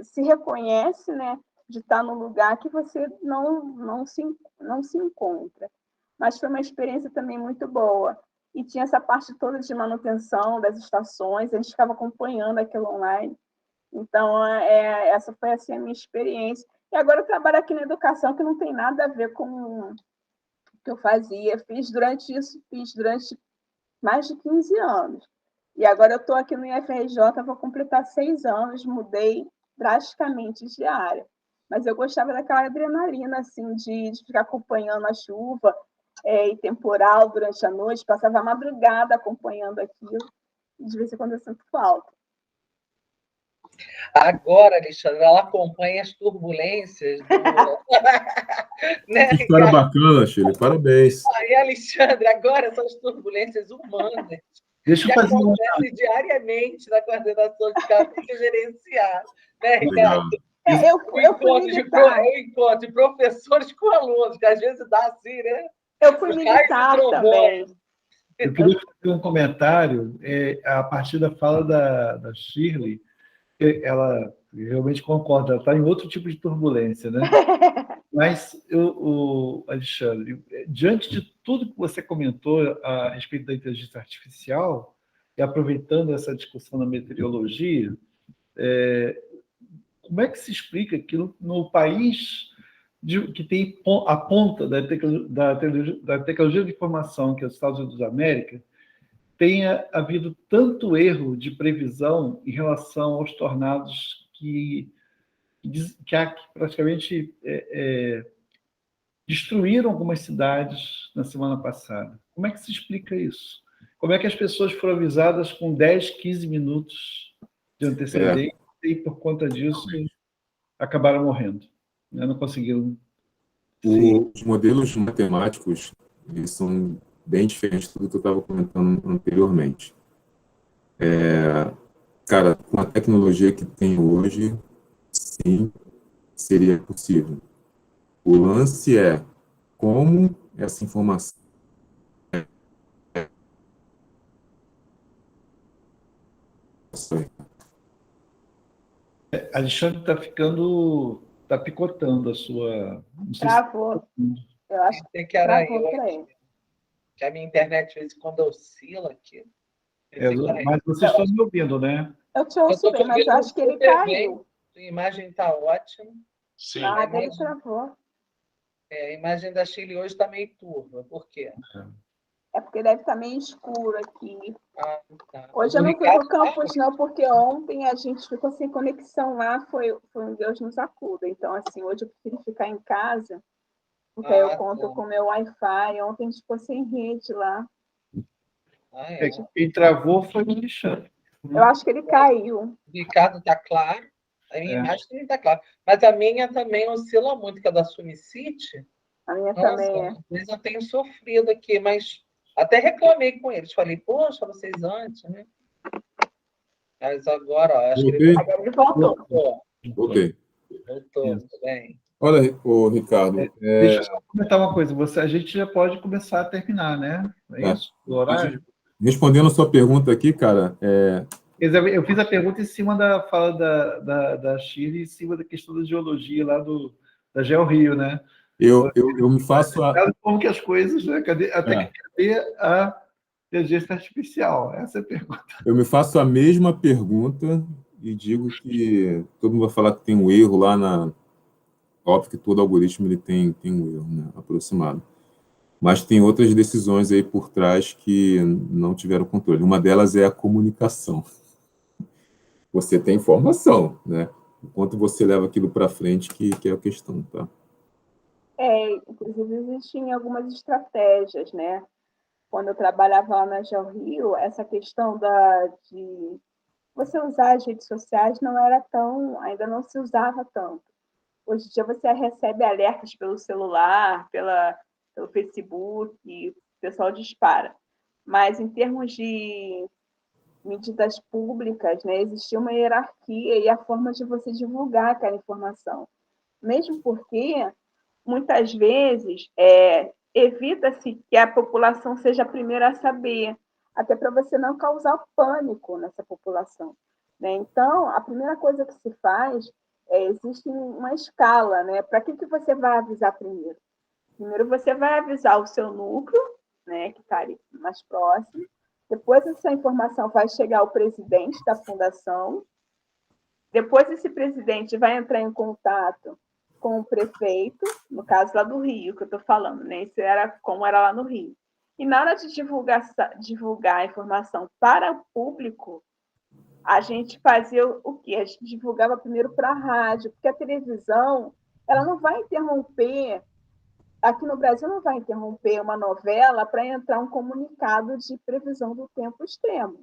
se reconhece, né? De estar num lugar que você não se encontra. Mas foi uma experiência também muito boa. E tinha essa parte toda de manutenção das estações, a gente ficava acompanhando aquilo online. Então, essa foi assim, a minha experiência. E agora eu trabalho aqui na educação, que não tem nada a ver com o que eu fazia. Fiz durante mais de 15 anos. E agora eu estou aqui no IFRJ, vou completar 6 anos, mudei drasticamente de área. Mas eu gostava daquela adrenalina, assim, de ficar acompanhando a chuva e temporal durante a noite, passava a madrugada acompanhando aquilo, e de vez em quando eu sinto falta. Agora, Alexandre, ela acompanha as turbulências do... né, que história bacana, Shirley, parabéns. Aí, Alexandre, agora são as turbulências humanas. Deixa eu fazer acontece diariamente na coordenação de campo que gerenciar. Né, Ricardo? Eu encontro de professores com alunos, que às vezes dá assim, né? Eu fui militar também. Eu queria fazer um comentário a partir da fala da Shirley. Ela realmente concorda, ela está em outro tipo de turbulência, né? Mas, Alexandre, diante de tudo que você comentou a respeito da inteligência artificial, e aproveitando essa discussão da meteorologia, como é que se explica que no país que tem a ponta da tecnologia de informação, que é os Estados Unidos da América, tenha havido tanto erro de previsão em relação aos tornados que praticamente destruíram algumas cidades na semana passada. Como é que se explica isso? Como é que as pessoas foram avisadas com 10, 15 minutos de antecedência e, por conta disso, acabaram morrendo? Né? Não conseguiram. Os modelos matemáticos, eles são bem diferentes do que eu estava comentando anteriormente. Cara, com a tecnologia que tem hoje, sim, seria possível. O lance é como essa informação Alexandre está picotando a sua. Não sei se- Travou. Eu acho que Tem que era travou eu por aqui. aí. Que a minha internet, de vez em quando, oscila aqui. mas vocês estão me ouvindo, né? Eu te Eu ouço estou bem, mas eu acho que ele caiu. A imagem está ótima. Sim. A dele travou. A imagem da Chile hoje está meio turva. Por quê? É porque deve estar meio escuro aqui. Ah, tá. Hoje eu não fui para o campus, não, porque ontem a gente ficou sem conexão lá, foi um Deus nos acuda. Então, assim, hoje eu prefiro ficar em casa, porque aí eu conto com o meu Wi-Fi. Ontem a gente ficou sem rede lá. Quem travou foi o Alexandre. Eu acho que ele caiu. O Ricardo está claro. A minha imagem também está clara. Mas a minha também oscila muito, que é da Sunicity. A minha também é. Às vezes eu tenho sofrido aqui, mas até reclamei com eles. Falei, poxa, vocês antes, né? Mas agora, ó, acho que ele voltou. Voltei. Voltou, tudo bem. Olha, Ricardo. Deixa eu só comentar uma coisa. A gente já pode começar a terminar, né? É isso? Do horário? Respondendo a sua pergunta aqui, cara. Eu fiz a pergunta em cima da fala da Chile, em cima da questão da geologia lá da GeoRio, né? Eu me faço como que as coisas, né? Cadê a inteligência artificial? Essa é a pergunta. Eu me faço a mesma pergunta e digo que todo mundo vai falar que tem um erro lá na... Óbvio que todo algoritmo ele tem um erro, né, aproximado. Mas tem outras decisões aí por trás que não tiveram controle. Uma delas é a comunicação. Você tem informação, né? O quanto você leva aquilo para frente que é a questão, tá? Inclusive existem algumas estratégias, né? Quando eu trabalhava lá na GeoRio, essa questão de você usar as redes sociais ainda não se usava tanto. Hoje em dia você recebe alertas pelo celular, pelo Facebook, o pessoal dispara. Mas em termos de medidas públicas, né, existia uma hierarquia e a forma de você divulgar aquela informação. Mesmo porque, muitas vezes, evita-se que a população seja a primeira a saber, até para você não causar pânico nessa população. Né? Então, a primeira coisa que se faz existe uma escala, né? Para que você vai avisar primeiro? Primeiro você vai avisar o seu núcleo, né, que está ali mais próximo. Depois essa informação vai chegar ao presidente da fundação. Depois esse presidente vai entrar em contato com o prefeito, no caso lá do Rio, que eu estou falando, né? Isso era como era lá no Rio. E na hora de divulgar a informação para o público, a gente fazia o quê? A gente divulgava primeiro para a rádio, porque a televisão ela não vai interromper, aqui no Brasil não vai interromper uma novela para entrar um comunicado de previsão do tempo extremo.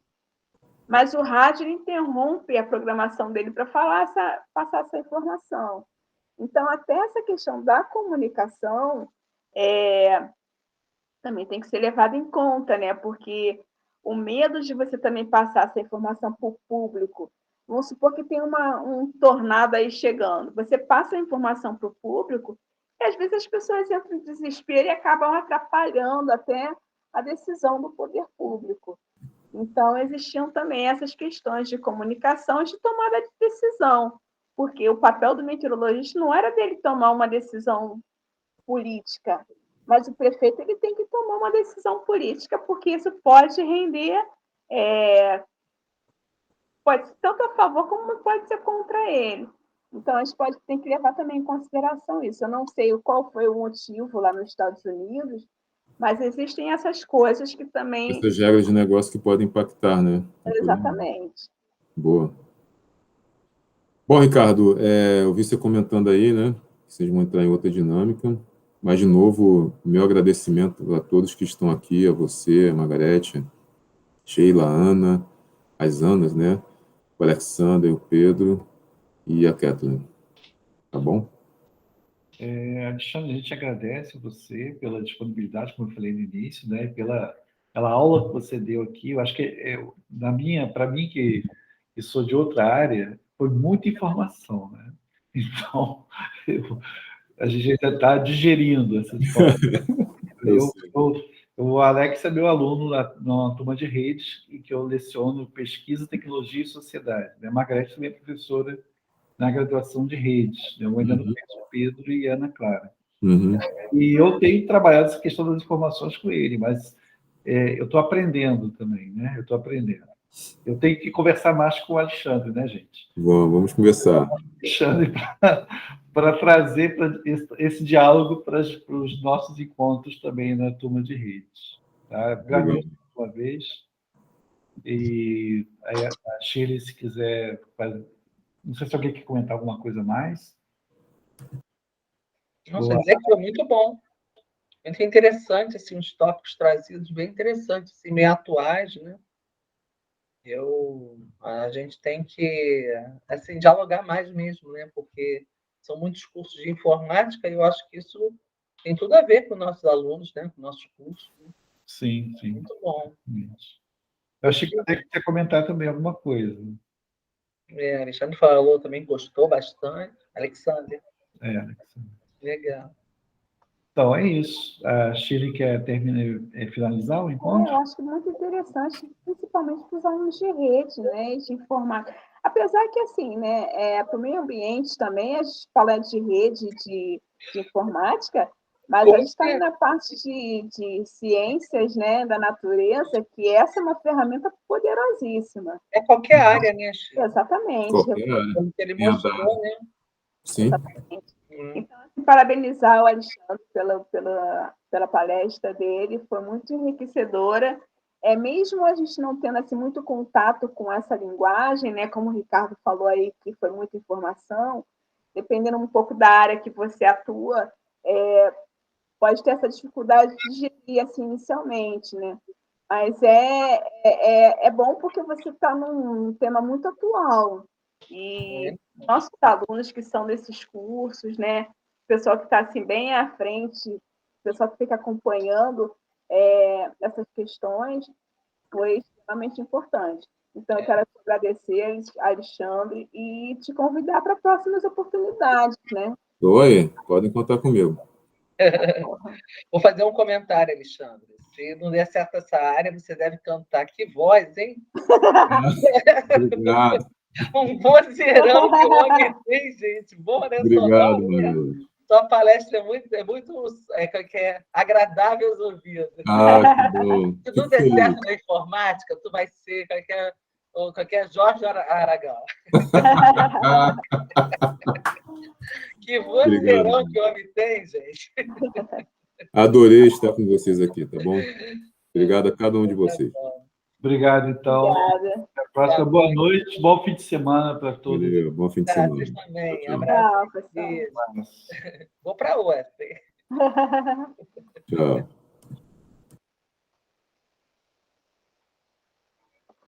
Mas o rádio interrompe a programação dele para passar essa informação. Então, até essa questão da comunicação também tem que ser levada em conta, né? Porque o medo de você também passar essa informação para o público, vamos supor que tem um tornado aí chegando, você passa a informação para o público e às vezes as pessoas entram em desespero e acabam atrapalhando até a decisão do poder público. Então, existiam também essas questões de comunicação e de tomada de decisão, porque o papel do meteorologista não era dele tomar uma decisão política, mas o prefeito ele tem que tomar uma decisão política, porque isso pode render, pode ser tanto a favor como pode ser contra ele. Então, a gente tem que levar também em consideração isso. Eu não sei qual foi o motivo lá nos Estados Unidos, mas existem essas coisas que também... Essas regras de negócio que podem impactar, né? Exatamente. Boa. Bom, Ricardo, eu vi você comentando aí, né? Que vocês vão entrar em outra dinâmica. Mas, de novo, meu agradecimento a todos que estão aqui, a você, a Margarete, Sheila, a Ana, as Anas, né? O Alexander, o Pedro e a Kathleen. Tá bom? Alexandre, a gente agradece você pela disponibilidade, como eu falei no início, né? Pela aula que você deu aqui. Eu acho que, para mim, que sou de outra área, foi muita informação, né? Então, a gente ainda está digerindo essa informação. O Alex é meu aluno na turma de redes, e que eu leciono pesquisa, tecnologia e sociedade. A Margarete também é professora na graduação de redes. Eu ainda não conheço Pedro e Ana Clara. E eu tenho trabalhado essa questão das informações com ele, mas eu estou aprendendo também, né? Eu estou aprendendo. Eu tenho que conversar mais com o Alexandre, né, gente? Vamos conversar. Alexandre, para trazer esse diálogo para os nossos encontros também na turma de redes. Tá? Agradeço mais uma vez. E aí a Shirley, se quiser fazer... Não sei se alguém quer comentar alguma coisa mais. Nossa, dizer que foi muito bom. Muito interessante, assim, os tópicos trazidos, bem interessantes, assim, meio atuais, né? A gente tem que, assim, dialogar mais mesmo, né? Porque são muitos cursos de informática e eu acho que isso tem tudo a ver com nossos alunos, né? Com nossos cursos. Né? Sim. Muito bom. Eu achei que você quer comentar também alguma coisa. Alexandre falou também, gostou bastante. Alexander. Alexander. Legal. Então, é isso. A Shirley quer finalizar o encontro? Eu acho que muito interessante, principalmente para os alunos de rede, né, de informática. Apesar que, assim, né, para o meio ambiente também, a gente fala de rede, de informática, mas a gente está aí na parte de ciências, né, da natureza, que essa é uma ferramenta poderosíssima. É qualquer área, né, Chico? Exatamente. Qualquer área. Como ele mostrou, né? Sim. Exatamente. Então, assim, parabenizar o Alexandre pela palestra dele, foi muito enriquecedora. Mesmo a gente não tendo assim, muito contato com essa linguagem, né, como o Ricardo falou aí, que foi muita informação, dependendo um pouco da área que você atua, pode ter essa dificuldade de digerir assim, inicialmente, né? Mas é bom porque você está num tema muito atual. E nossos alunos que são desses cursos, né? O pessoal que está assim, bem à frente, o pessoal que fica acompanhando essas questões, foi extremamente importante. Então, eu quero te agradecer, Alexandre, e te convidar para próximas oportunidades, né? Oi, podem contar comigo. Vou fazer um comentário, Alexandre. Se não der certo essa área, você deve cantar. Que voz, hein? Obrigado. Um vozeirão que o homem tem, gente. Boa, né? Obrigado, Sonora, né? Maria. Sua palestra é muito agradável aos ouvidos. Que bom. Se não der certo na informática, tu vai ser qualquer Jorge Aragão. Que vozeirão que o homem tem, gente. Adorei estar com vocês aqui, tá bom? Obrigado a cada um de vocês. Obrigado, então. Obrigada. Até a próxima. Boa noite, bom fim de semana para todos. Valeu, bom fim de semana. Vocês também. Tchau. Abraço. Tchau, pessoal. Vou para a UF.